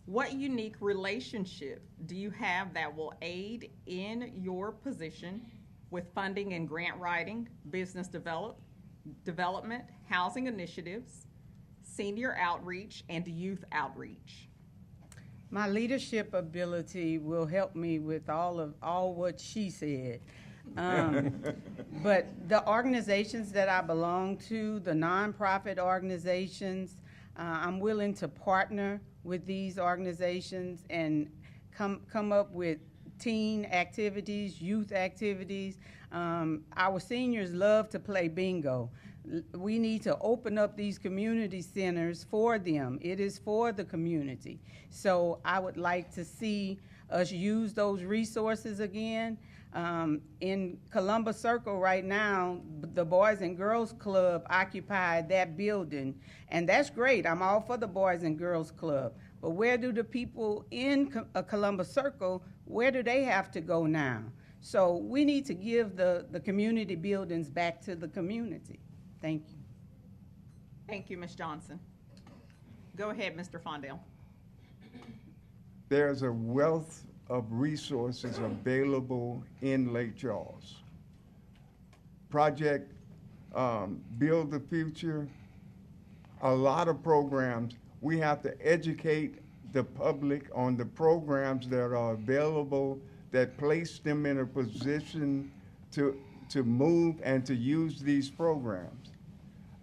Speaker 6: What unique relationship do you have that will aid in your position with funding and grant writing, business development, housing initiatives, senior outreach, and youth outreach?
Speaker 8: My leadership ability will help me with all what she said. But the organizations that I belong to, the nonprofit organizations, I'm willing to partner with these organizations and come up with teen activities, youth activities. Our seniors love to play bingo. We need to open up these community centers for them. It is for the community. So I would like to see us use those resources again. In Columbus Circle right now, the Boys and Girls Club occupied that building, and that's great. I'm all for the Boys and Girls Club. But where do the people in Columbus Circle, where do they have to go now? So we need to give the community buildings back to the community. Thank you.
Speaker 6: Thank you, Ms. Johnson. Go ahead, Mr. Fondel.
Speaker 5: There's a wealth of resources available in Lake Charles. Project Build the Future, a lot of programs. We have to educate the public on the programs that are available that place them in a position to move and to use these programs.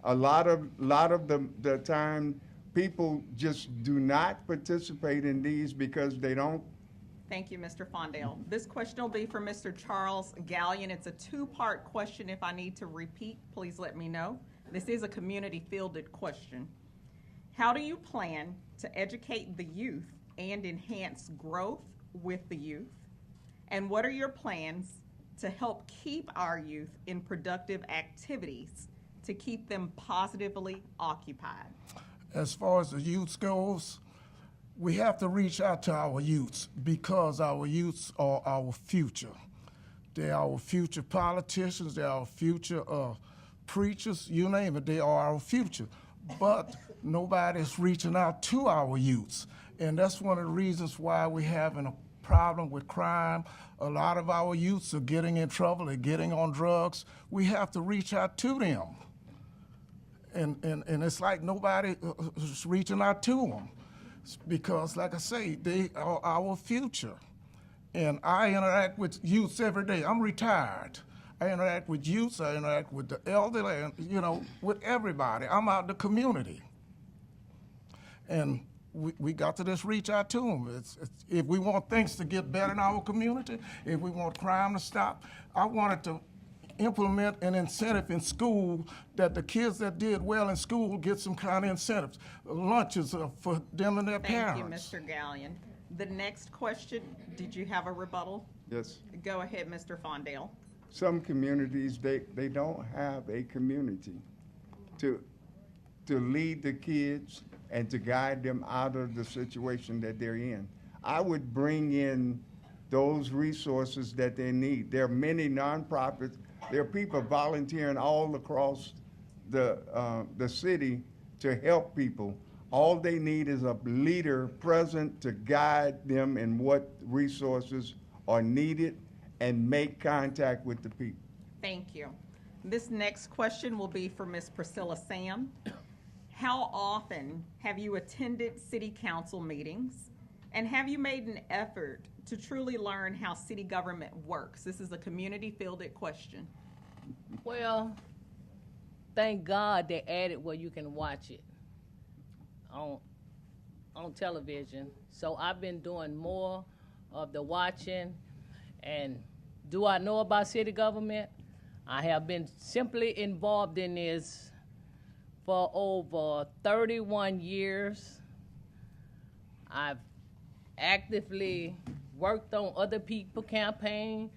Speaker 5: A lot of the time, people just do not participate in these because they don't.
Speaker 6: Thank you, Mr. Fondel. This question will be for Mr. Charles Gallien. It's a two-part question. If I need to repeat, please let me know. This is a community-fielded question. How do you plan to educate the youth and enhance growth with the youth? And what are your plans to help keep our youth in productive activities to keep them positively occupied?
Speaker 7: As far as the youth goes, we have to reach out to our youths because our youths are our future. They're our future politicians, they're our future preachers, you name it, they are our future. But nobody's reaching out to our youths. And that's one of the reasons why we're having problem with crime. A lot of our youths are getting in trouble, they're getting on drugs. We have to reach out to them. And it's like nobody is reaching out to them because, like I say, they are our future. And I interact with youths every day. I'm retired. I interact with youths, I interact with the elderly, and, you know, with everybody. I'm out in the community. And we got to just reach out to them. If we want things to get better in our community, if we want crime to stop, I wanted to implement an incentive in school that the kids that did well in school get some kind of incentives. Lunches for them and their parents.
Speaker 6: Thank you, Mr. Gallien. The next question, did you have a rebuttal?
Speaker 5: Yes.
Speaker 6: Go ahead, Mr. Fondel.
Speaker 5: Some communities, they don't have a community to lead the kids and to guide them out of the situation that they're in. I would bring in those resources that they need. There are many nonprofits. There are people volunteering all across the city to help people. All they need is a leader present to guide them in what resources are needed and make contact with the people.
Speaker 6: Thank you. This next question will be for Ms. Priscilla Sam. How often have you attended city council meetings, and have you made an effort to truly learn how city government works? This is a community-fielded question.
Speaker 2: Well, thank God they added where you can watch it on television. So I've been doing more of the watching. And do I know about city government? I have been simply involved in this for over 31 years. I've actively worked on other people's campaign.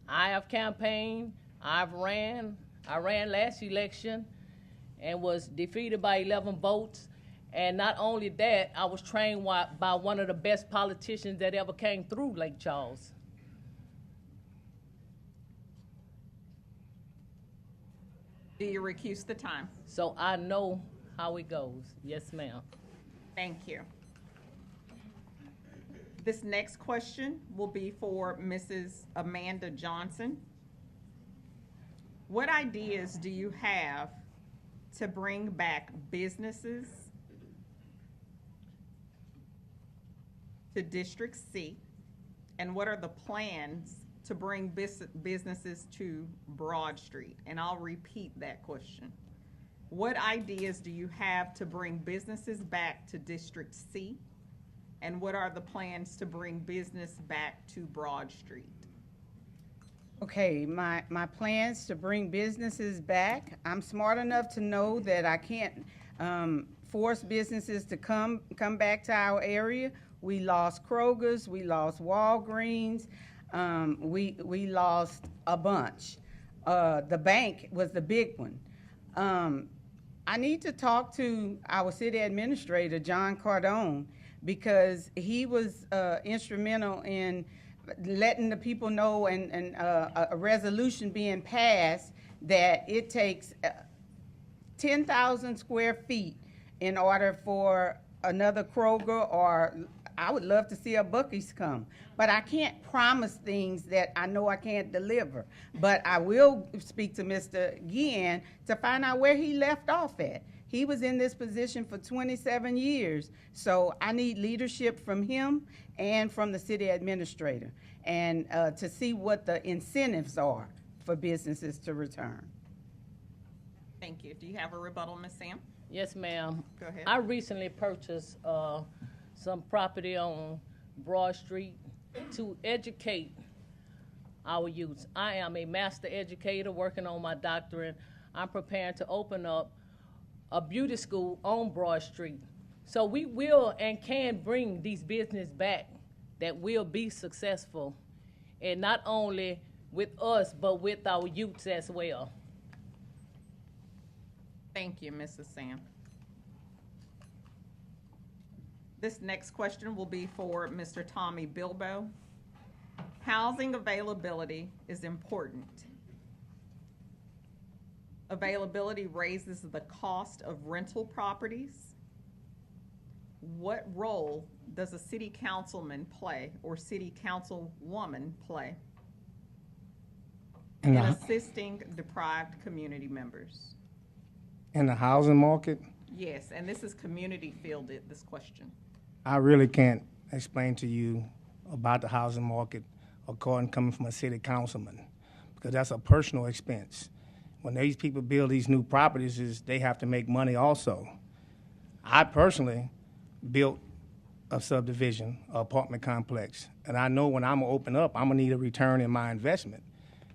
Speaker 2: I have campaigned. I ran last election and was defeated by 11 votes. And not only that, I was trained by one of the best politicians that ever came through Lake Charles.
Speaker 6: Do you recuse the time?
Speaker 2: So I know how it goes. Yes, ma'am.
Speaker 6: Thank you. This next question will be for Mrs. Amanda Johnson. What ideas do you have to bring back businesses to District C? And what are the plans to bring businesses to Broad Street? And I'll repeat that question. What ideas do you have to bring businesses back to District C? And what are the plans to bring business back to Broad Street?
Speaker 8: Okay, my plans to bring businesses back, I'm smart enough to know that I can't force businesses to come back to our area. We lost Kroger's, we lost Walgreens, we lost a bunch. The bank was the big one. I need to talk to our city administrator, John Cardone, because he was instrumental in letting the people know and a resolution being passed that it takes 10,000 square feet in order for another Kroger, or I would love to see a Buc-ee's come. But I can't promise things that I know I can't deliver. But I will speak to Mr. Gallien to find out where he left off at. He was in this position for 27 years. So I need leadership from him and from the city administrator, and to see what the incentives are for businesses to return.
Speaker 6: Thank you. Do you have a rebuttal, Ms. Sam?
Speaker 2: Yes, ma'am.
Speaker 6: Go ahead.
Speaker 2: I recently purchased some property on Broad Street to educate our youth. I am a master educator working on my doctorate. I'm preparing to open up a beauty school on Broad Street. So we will and can bring these businesses back that will be successful, and not only with us, but with our youths as well.
Speaker 6: Thank you, Mrs. Sam. This next question will be for Mr. Tommy Bilbo. Housing availability is important. Availability raises the cost of rental properties. What role does a city councilman play or city councilwoman play in assisting deprived community members?
Speaker 9: In the housing market,
Speaker 6: Yes, and this is community fielded, this question.
Speaker 9: I really can't explain to you about the housing market according coming from a city councilman, because that's a personal expense. When these people build these new properties, they have to make money also. I personally built a subdivision, an apartment complex, and I know when I'm gonna open up, I'm gonna need a return in my investment.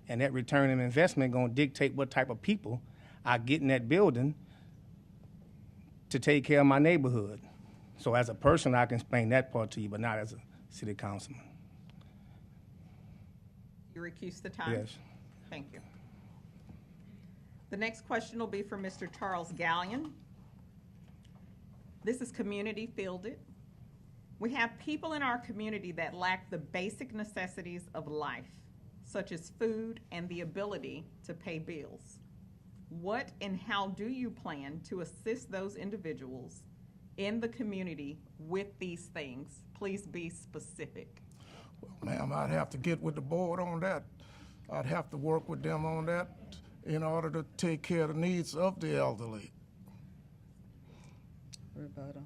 Speaker 9: And that return in investment gonna dictate what type of people I get in that building to take care of my neighborhood. So as a person, I can explain that part to you, but not as a city councilman.
Speaker 6: You recuse the time?
Speaker 9: Yes.
Speaker 6: Thank you. The next question will be for Mr. Charles Gallien. This is community fielded. We have people in our community that lack the basic necessities of life, such as food and the ability to pay bills. What and how do you plan to assist those individuals in the community with these things? Please be specific.
Speaker 7: Well, ma'am, I'd have to get with the board on that. I'd have to work with them on that in order to take care of the needs of the elderly.
Speaker 8: Rebuttal.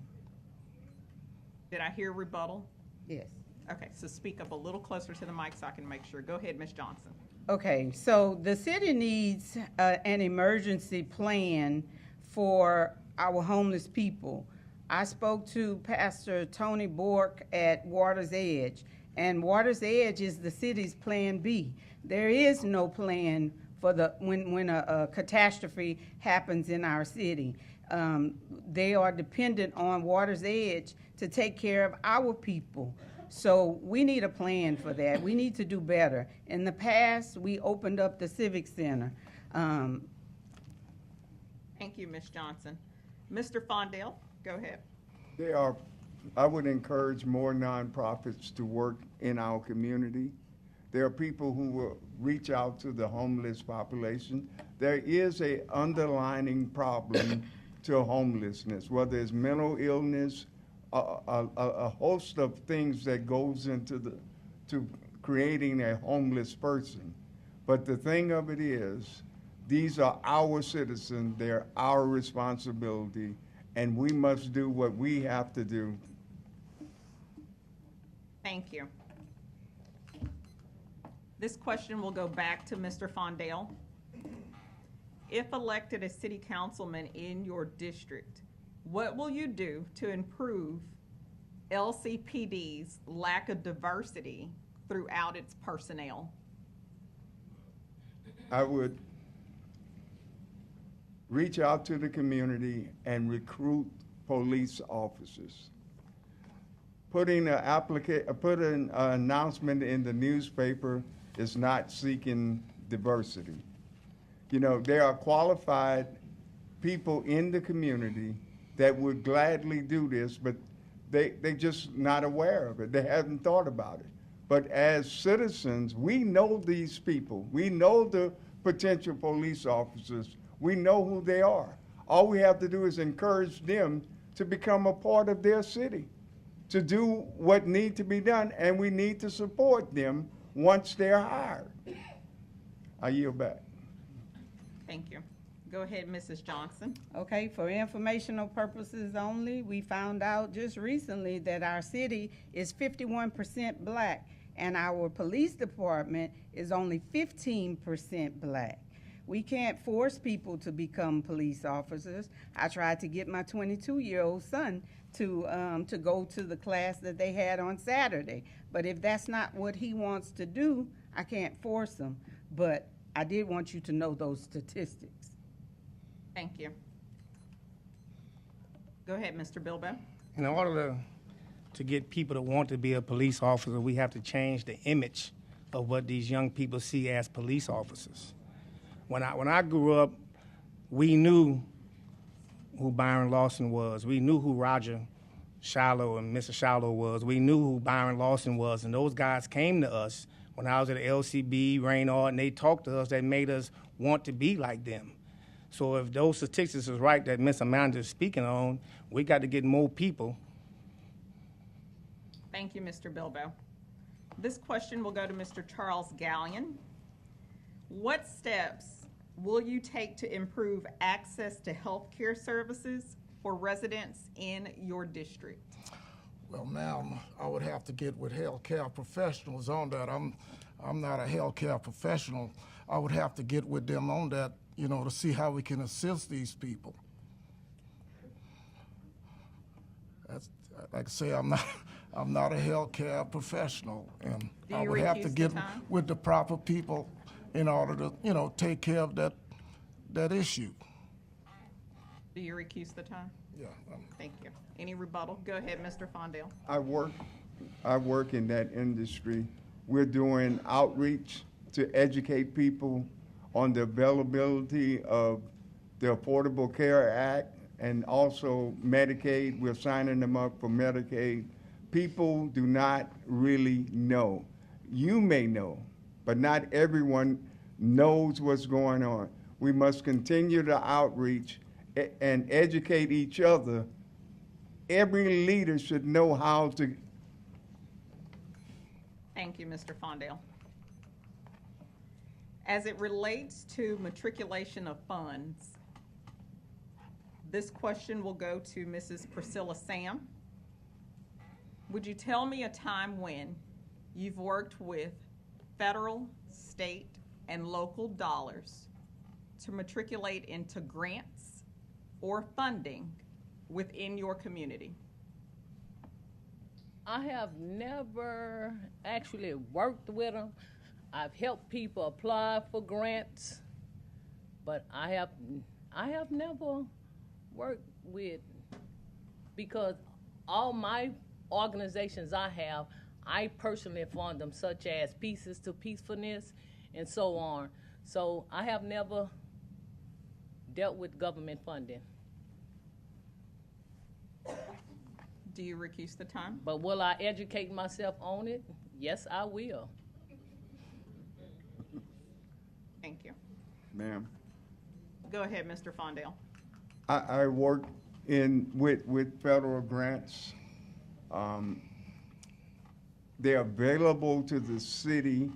Speaker 6: Did I hear rebuttal?
Speaker 8: Yes.
Speaker 6: Okay, so speak up a little closer to the mic so I can make sure. Go ahead, Ms. Johnson.
Speaker 8: Okay, so the city needs an emergency plan for our homeless people. I spoke to Pastor Tony Bork at Water's Edge, and Water's Edge is the city's plan B. There is no plan for when a catastrophe happens in our city. They are dependent on Water's Edge to take care of our people. So we need a plan for that. We need to do better. In the past, we opened up the Civic Center.
Speaker 6: Thank you, Ms. Johnson. Mr. Fondel, go ahead.
Speaker 5: I would encourage more nonprofits to work in our community. There are people who will reach out to the homeless population. There is an underlying problem to homelessness, whether it's mental illness, a host of things that goes into to creating a homeless person. But the thing of it is, these are our citizens, they're our responsibility, and we must do what we have to do.
Speaker 6: Thank you. This question will go back to Mr. Fondel. If elected as city councilman in your district, what will you do to improve LCPD's lack of diversity throughout its personnel?
Speaker 5: I would reach out to the community and recruit police officers. Putting an announcement in the newspaper is not seeking diversity. You know, there are qualified people in the community that would gladly do this, but they're just not aware of it. They haven't thought about it. But as citizens, we know these people. We know the potential police officers. We know who they are. All we have to do is encourage them to become a part of their city, to do what needs to be done, and we need to support them once they're hired. I yield back.
Speaker 6: Thank you. Go ahead, Mrs. Johnson.
Speaker 8: Okay, for informational purposes only, we found out just recently that our city is 51% black and our police department is only 15% black. We can't force people to become police officers. I tried to get my 22-year-old son to go to the class that they had on Saturday. But if that's not what he wants to do, I can't force him. But I did want you to know those statistics.
Speaker 6: Thank you. Go ahead, Mr. Bilbo.
Speaker 9: In order to get people to want to be a police officer, we have to change the image of what these young people see as police officers. When I grew up, we knew who Byron Lawson was. We knew who Roger Shallow and Mr. Shallow was. We knew who Byron Lawson was, and those guys came to us when I was at LCB, Raynard, and they talked to us. That made us want to be like them. So if those statistics is right that Ms. Amanda is speaking on, we got to get more people
Speaker 6: Thank you, Mr. Bilbo. This question will go to Mr. Charles Gallien. What steps will you take to improve access to health care services for residents in your district?
Speaker 7: Well, ma'am, I would have to get with healthcare professionals on that. I'm not a healthcare professional. I would have to get with them on that, you know, to see how we can assist these people. That's, like I say, I'm not a healthcare professional, and I would have to get with the proper people in order to, you know, take care of that issue.
Speaker 6: Do you recuse the time?
Speaker 7: Yeah.
Speaker 6: Thank you. Any rebuttal? Go ahead, Mr. Fondel.
Speaker 5: I work in that industry. We're doing outreach to educate people on the availability of the Affordable Care Act and also Medicaid. We're signing them up for Medicaid. People do not really know. You may know, but not everyone knows what's going on. We must continue the outreach and educate each other. Every leader should know how to.
Speaker 6: Thank you, Mr. Fondel. As it relates to matriculation of funds, this question will go to Mrs. Priscilla Sam. Would you tell me a time when you've worked with federal, state, and local dollars to matriculate into grants or funding within your community?
Speaker 2: I have never actually worked with them. I've helped people apply for grants, but I have never worked with, because all my organizations I personally fund them, such as Pieces to Peacefulness and so on. So I have never dealt with government funding.
Speaker 6: Do you recuse the time?
Speaker 2: But will I educate myself on it? Yes, I will.
Speaker 6: Thank you.
Speaker 5: Ma'am.
Speaker 6: Go ahead, Mr. Fondel.
Speaker 5: I work with federal grants. They're available to the city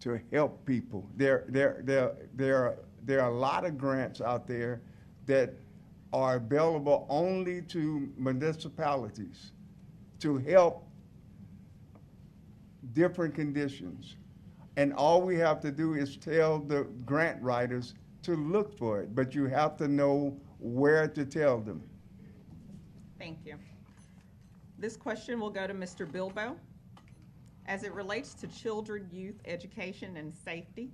Speaker 5: to help people. There are a lot of grants out there that are available only to municipalities to help different conditions. And all we have to do is tell the grant writers to look for it, but you have to know where to tell them.
Speaker 6: Thank you. This question will go to Mr. Bilbo. As it relates to children, youth, education, and safety,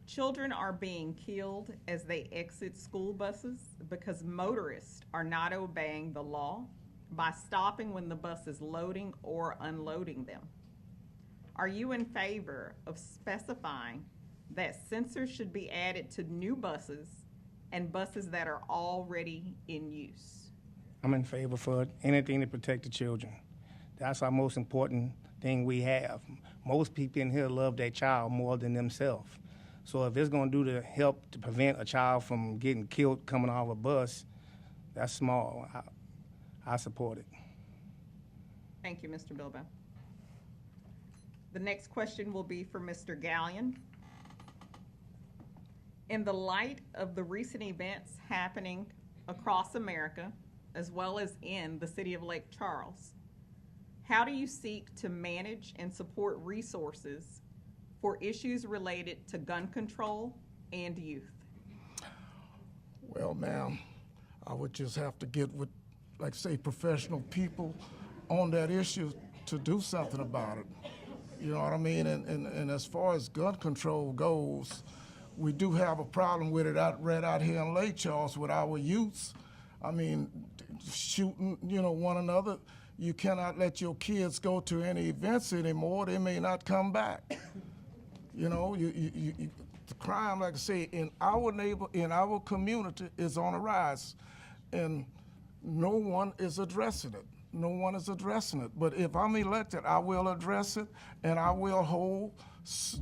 Speaker 6: children are being killed as they exit school buses because motorists are not obeying the law by stopping when the bus is loading or unloading them. Are you in favor of specifying that sensors should be added to new buses and buses that are already in use?
Speaker 9: I'm in favor for anything to protect the children. That's our most important thing we have. Most people in here love their child more than themselves. So if it's going to do to help to prevent a child from getting killed coming off a bus, that's small. I support it.
Speaker 6: Thank you, Mr. Bilbo. The next question will be for Mr. Gallien. In the light of the recent events happening across America, as well as in the city of Lake Charles, how do you seek to manage and support resources for issues related to gun control and youth?
Speaker 7: Well, ma'am, I would just have to get with, like say, professional people on that issue to do something about it. You know what I mean? And as far as gun control goes, we do have a problem with it right out here in Lake Charles with our youths. I mean, shooting, one another. You cannot let your kids go to any events anymore. They may not come back. The crime, like I say, in our community is on a rise, and no one is addressing it. No one is addressing it. But if I'm elected, I will address it, and I will hold,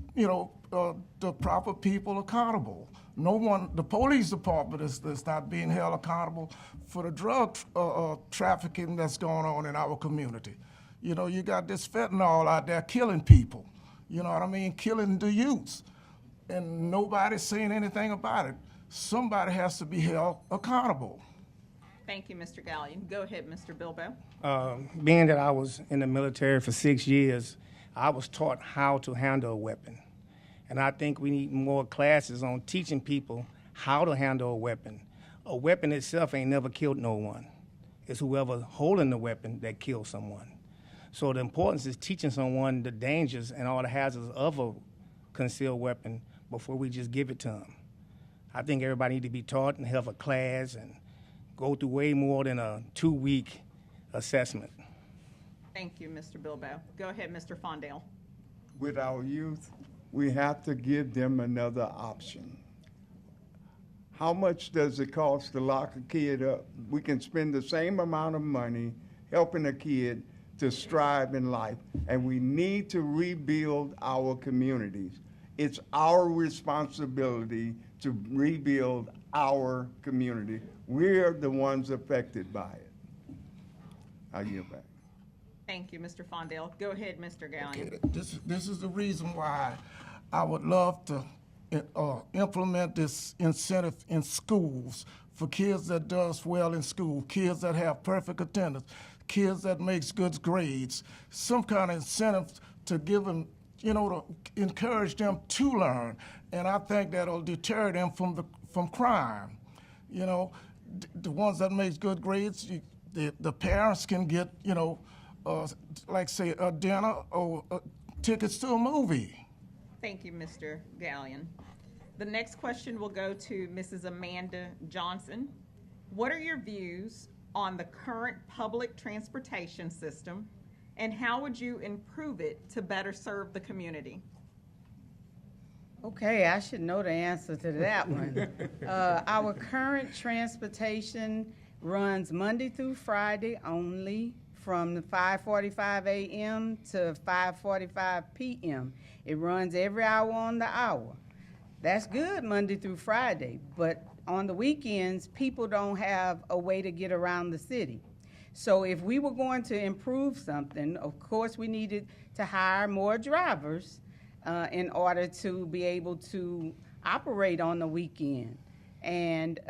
Speaker 7: the proper people accountable. No one, the police department is not being held accountable for the drug trafficking that's going on in our community. You know, you got this fentanyl out there killing people, you know what I mean, killing the youths, and nobody's saying anything about it. Somebody has to be held accountable.
Speaker 6: Thank you, Mr. Gallien. Go ahead, Mr. Bilbo.
Speaker 9: Being that I was in the military for 6 years, I was taught how to handle a weapon. And I think we need more classes on teaching people how to handle a weapon. A weapon itself ain't never killed no one. It's whoever holding the weapon that kills someone. So the importance is teaching someone the dangers and all the hazards of a concealed weapon before we just give it to them. I think everybody need to be taught and have a class and go through way more than a 2-week assessment.
Speaker 6: Thank you, Mr. Bilbo. Go ahead, Mr. Fondel.
Speaker 5: With our youth, we have to give them another option. How much does it cost to lock a kid up? We can spend the same amount of money helping a kid to strive in life, and we need to rebuild our communities. It's our responsibility to rebuild our community. We're the ones affected by it. I'll yield back.
Speaker 6: Thank you, Mr. Fondel. Go ahead, Mr. Gallien.
Speaker 7: Okay, this is the reason why I would love to implement this incentive in schools for kids that does well in school, kids that have perfect attendance, kids that makes good grades, some kind of incentive to give them, you know, to encourage them to learn. And I think that'll deter them from crime. You know, the ones that makes good grades, the parents can get, you know, like say a dinner or tickets to a movie.
Speaker 6: Thank you, Mr. Gallien. The next question will go to Mrs. Amanda Johnson. What are your views on the current public transportation system, and how would you improve it to better serve the community?
Speaker 8: Okay, I should know the answer to that one. Our current transportation runs Monday through Friday only from 5:45 a.m. to 5:45 p.m. It runs every hour on the hour. That's good Monday through Friday, but on the weekends, people don't have a way to get around the city. So if we were going to improve something, of course we needed to hire more drivers in order to be able to operate on the weekend. And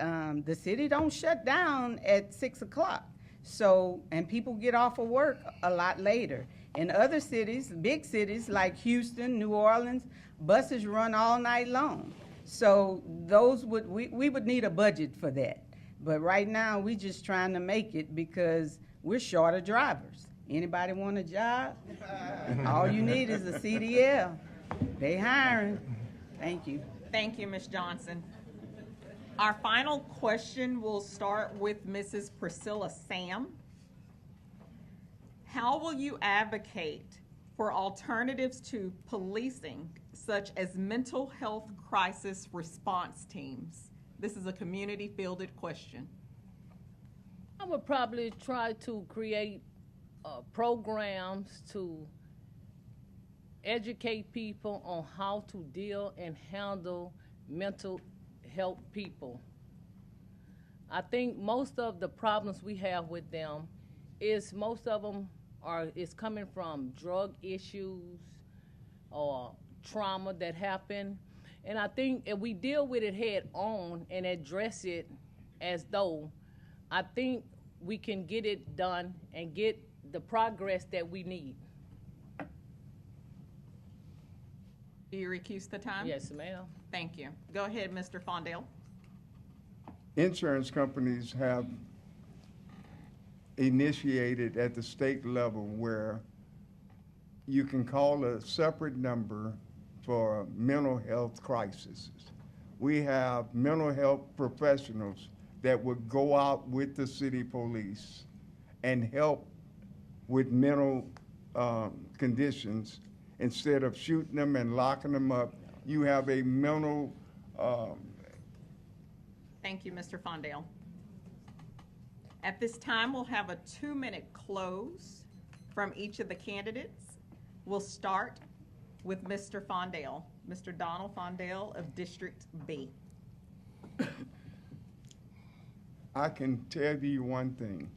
Speaker 8: the city don't shut down at 6 o'clock. So, and people get off of work a lot later. In other cities, big cities like Houston, New Orleans, buses run all night long. So those we would need a budget for that. But right now, we're just trying to make it because we're short of drivers. Anybody want a job? All you need is a CDL. They hiring. Thank you.
Speaker 6: Thank you, Ms. Johnson. Our final question will start with Mrs. Priscilla Sam. How will you advocate for alternatives to policing, such as mental health crisis response teams? This is a community-fielded question.
Speaker 2: I would probably try to create programs to educate people on how to deal and handle mental health people. I think most of the problems we have with them is is coming from drug issues or trauma that happened. And I think if we deal with it head on and address it as though, I think we can get it done and get the progress that we need.
Speaker 6: Do you recuse the time?
Speaker 2: Yes, ma'am.
Speaker 6: Thank you. Go ahead, Mr. Fondel.
Speaker 5: Insurance companies have initiated at the state level where you can call a separate number for mental health crises. We have mental health professionals that would go out with the city police and help with mental conditions. Instead of shooting them and locking them up, you have a mental.
Speaker 6: Thank you, Mr. Fondel. At this time, we'll have a 2-minute close from each of the candidates. We'll start with Mr. Fondel, Mr. Donald Fondel of District B.
Speaker 5: I can tell you one thing.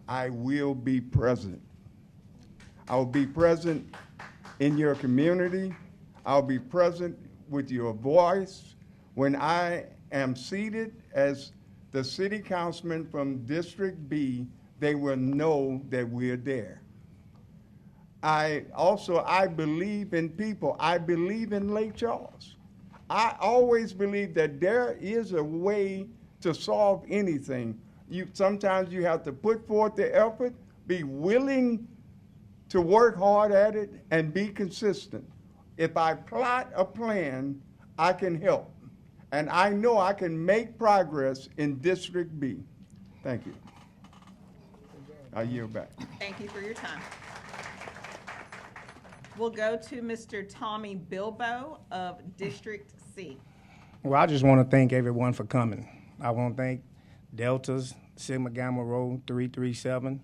Speaker 5: I will be present. I will be present in your community. I'll be present with your voice. When I am seated as the city councilman from District B, they will know that we're there. I believe in people. I believe in Lake Charles. I always believe that there is a way to solve anything. Sometimes you have to put forth the effort, be willing to work hard at it, and be consistent. If I plot a plan, I can help. And I know I can make progress in District B. Thank you. I yield back.
Speaker 6: Thank you for your time. We'll go to Mr. Tommy Bilbo of District C.
Speaker 9: Well, I just want to thank everyone for coming. I want to thank Deltas, Sigma Gamma Rho 337,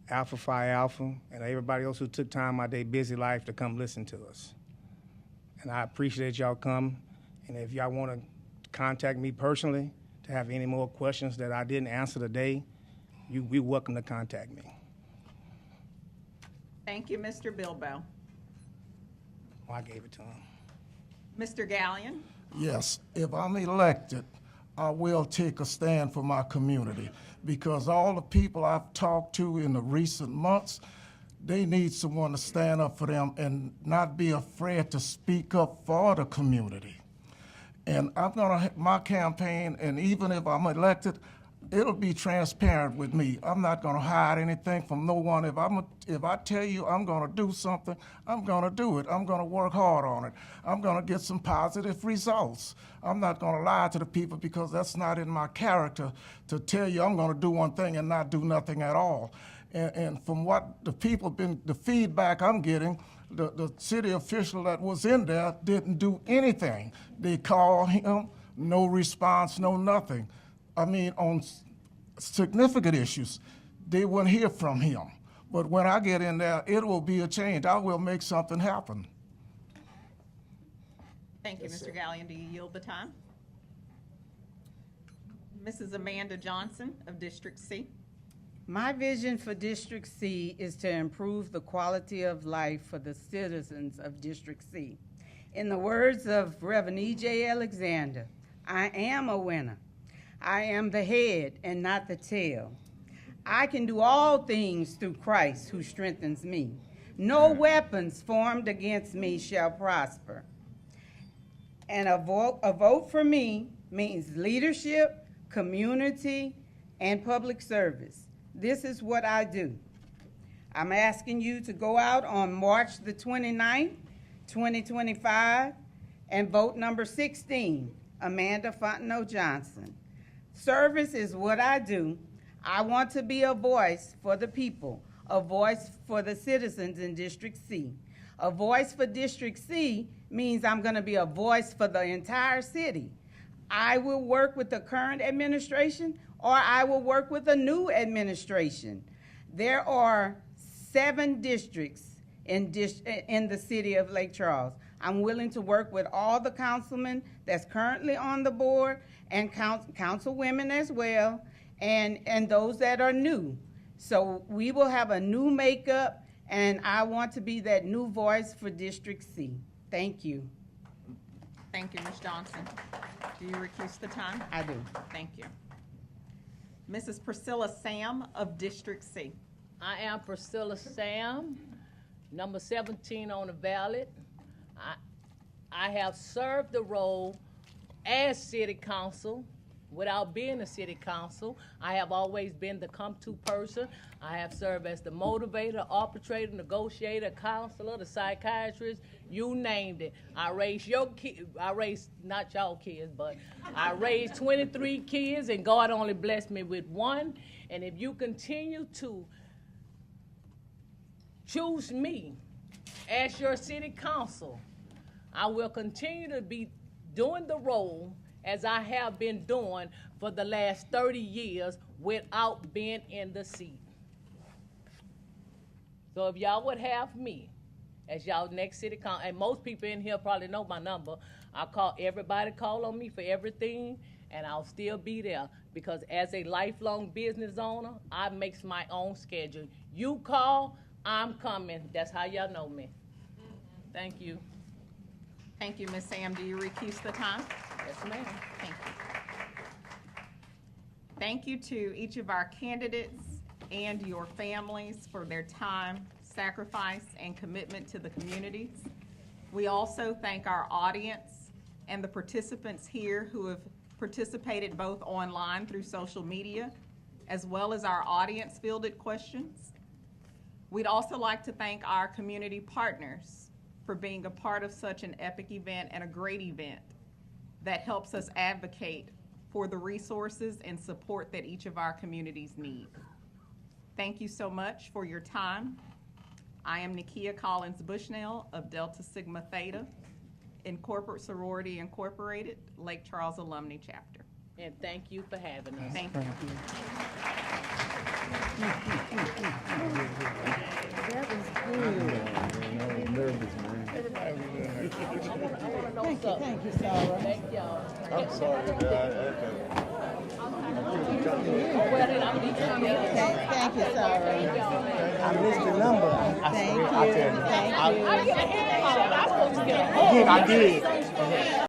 Speaker 9: Alpha Phi Alpha, and everybody else who took time out of their busy life to come listen to us. And I appreciate y'all come. And if y'all want to contact me personally to have any more questions that I didn't answer today, you're welcome to contact me.
Speaker 6: Thank you, Mr. Bilbo.
Speaker 9: Well, I gave it to him.
Speaker 6: Mr. Gallien.
Speaker 7: Yes, if I'm elected, I will take a stand for my community, because all the people I've talked to in the recent months, they need someone to stand up for them and not be afraid to speak up for the community. And I'm gonna, my campaign, and even if I'm elected, it'll be transparent with me. I'm not gonna hide anything from no one. If I tell you I'm gonna do something, I'm gonna do it. I'm gonna work hard on it. I'm gonna get some positive results. I'm not gonna lie to the people, because that's not in my character to tell you I'm gonna do one thing and not do nothing at all. And from what the people the feedback I'm getting, the city official that was in there didn't do anything. They called him, no response, no nothing. I mean, on significant issues, they wouldn't hear from him. But when I get in there, it will be a change. I will make something happen.
Speaker 6: Thank you, Mr. Gallien. Do you yield the time? Mrs. Amanda Johnson of District C.
Speaker 8: My vision for District C is to improve the quality of life for the citizens of District C. In the words of Reverend E.J. Alexander, I am a winner. I am the head and not the tail. I can do all things through Christ who strengthens me. No weapons formed against me shall prosper. And a vote for me means leadership, community, and public service. This is what I do. I'm asking you to go out on March the 29th, 2025, and vote number 16, Amanda Fontenot Johnson. Service is what I do. I want to be a voice for the people, a voice for the citizens in District C. A voice for District C means I'm going to be a voice for the entire city. I will work with the current administration, or I will work with a new administration. There are 7 districts in the city of Lake Charles. I'm willing to work with all the councilmen that's currently on the board, and councilwomen as well, and those that are new. So we will have a new makeup, and I want to be that new voice for District C. Thank you.
Speaker 6: Thank you, Ms. Johnson. Do you recuse the time?
Speaker 8: I do.
Speaker 6: Thank you. Mrs. Priscilla Sam of District C.
Speaker 2: I am Priscilla Sam, number 17 on the ballot. I have served the role as city council without being a city council. I have always been the come-to person. I have served as the motivator, arbitrator, negotiator, counselor, the psychiatrist, you named it. I raised not y'all kids, but I raised 23 kids, and God only blessed me with 1. And if you continue to choose me as your city council, I will continue to be doing the role as I have been doing for the last 30 years without being in the seat. So if y'all would have me as y'all next city council, and most people in here probably know my number. I call everybody, call on me for everything, and I'll still be there because as a lifelong business owner, I makes my own schedule. You call, I'm coming. That's how y'all know me. Thank you.
Speaker 6: Thank you, Ms. Sam. Do you recuse the time?
Speaker 2: Yes, ma'am.
Speaker 6: Thank you. Thank you to each of our candidates and your families for their time, sacrifice, and commitment to the communities. We also thank our audience and the participants here who have participated both online through social media, as well as our audience fielded questions. We'd also like to thank our community partners for being a part of such an epic event and a great event that helps us advocate for the resources and support that each of our communities need. Thank you so much for your time. I am Nakia Collins Bushnell of Delta Sigma Theta in Corporate Sorority Incorporated, Lake Charles Alumni Chapter.
Speaker 2: And thank you for having us.
Speaker 6: Thank you.
Speaker 8: That was good. Thank you, Sarah.
Speaker 2: Thank y'all.
Speaker 11: I'm sorry,
Speaker 8: Thank you, Sarah.
Speaker 11: I missed the number.
Speaker 8: Thank you.
Speaker 11: I did.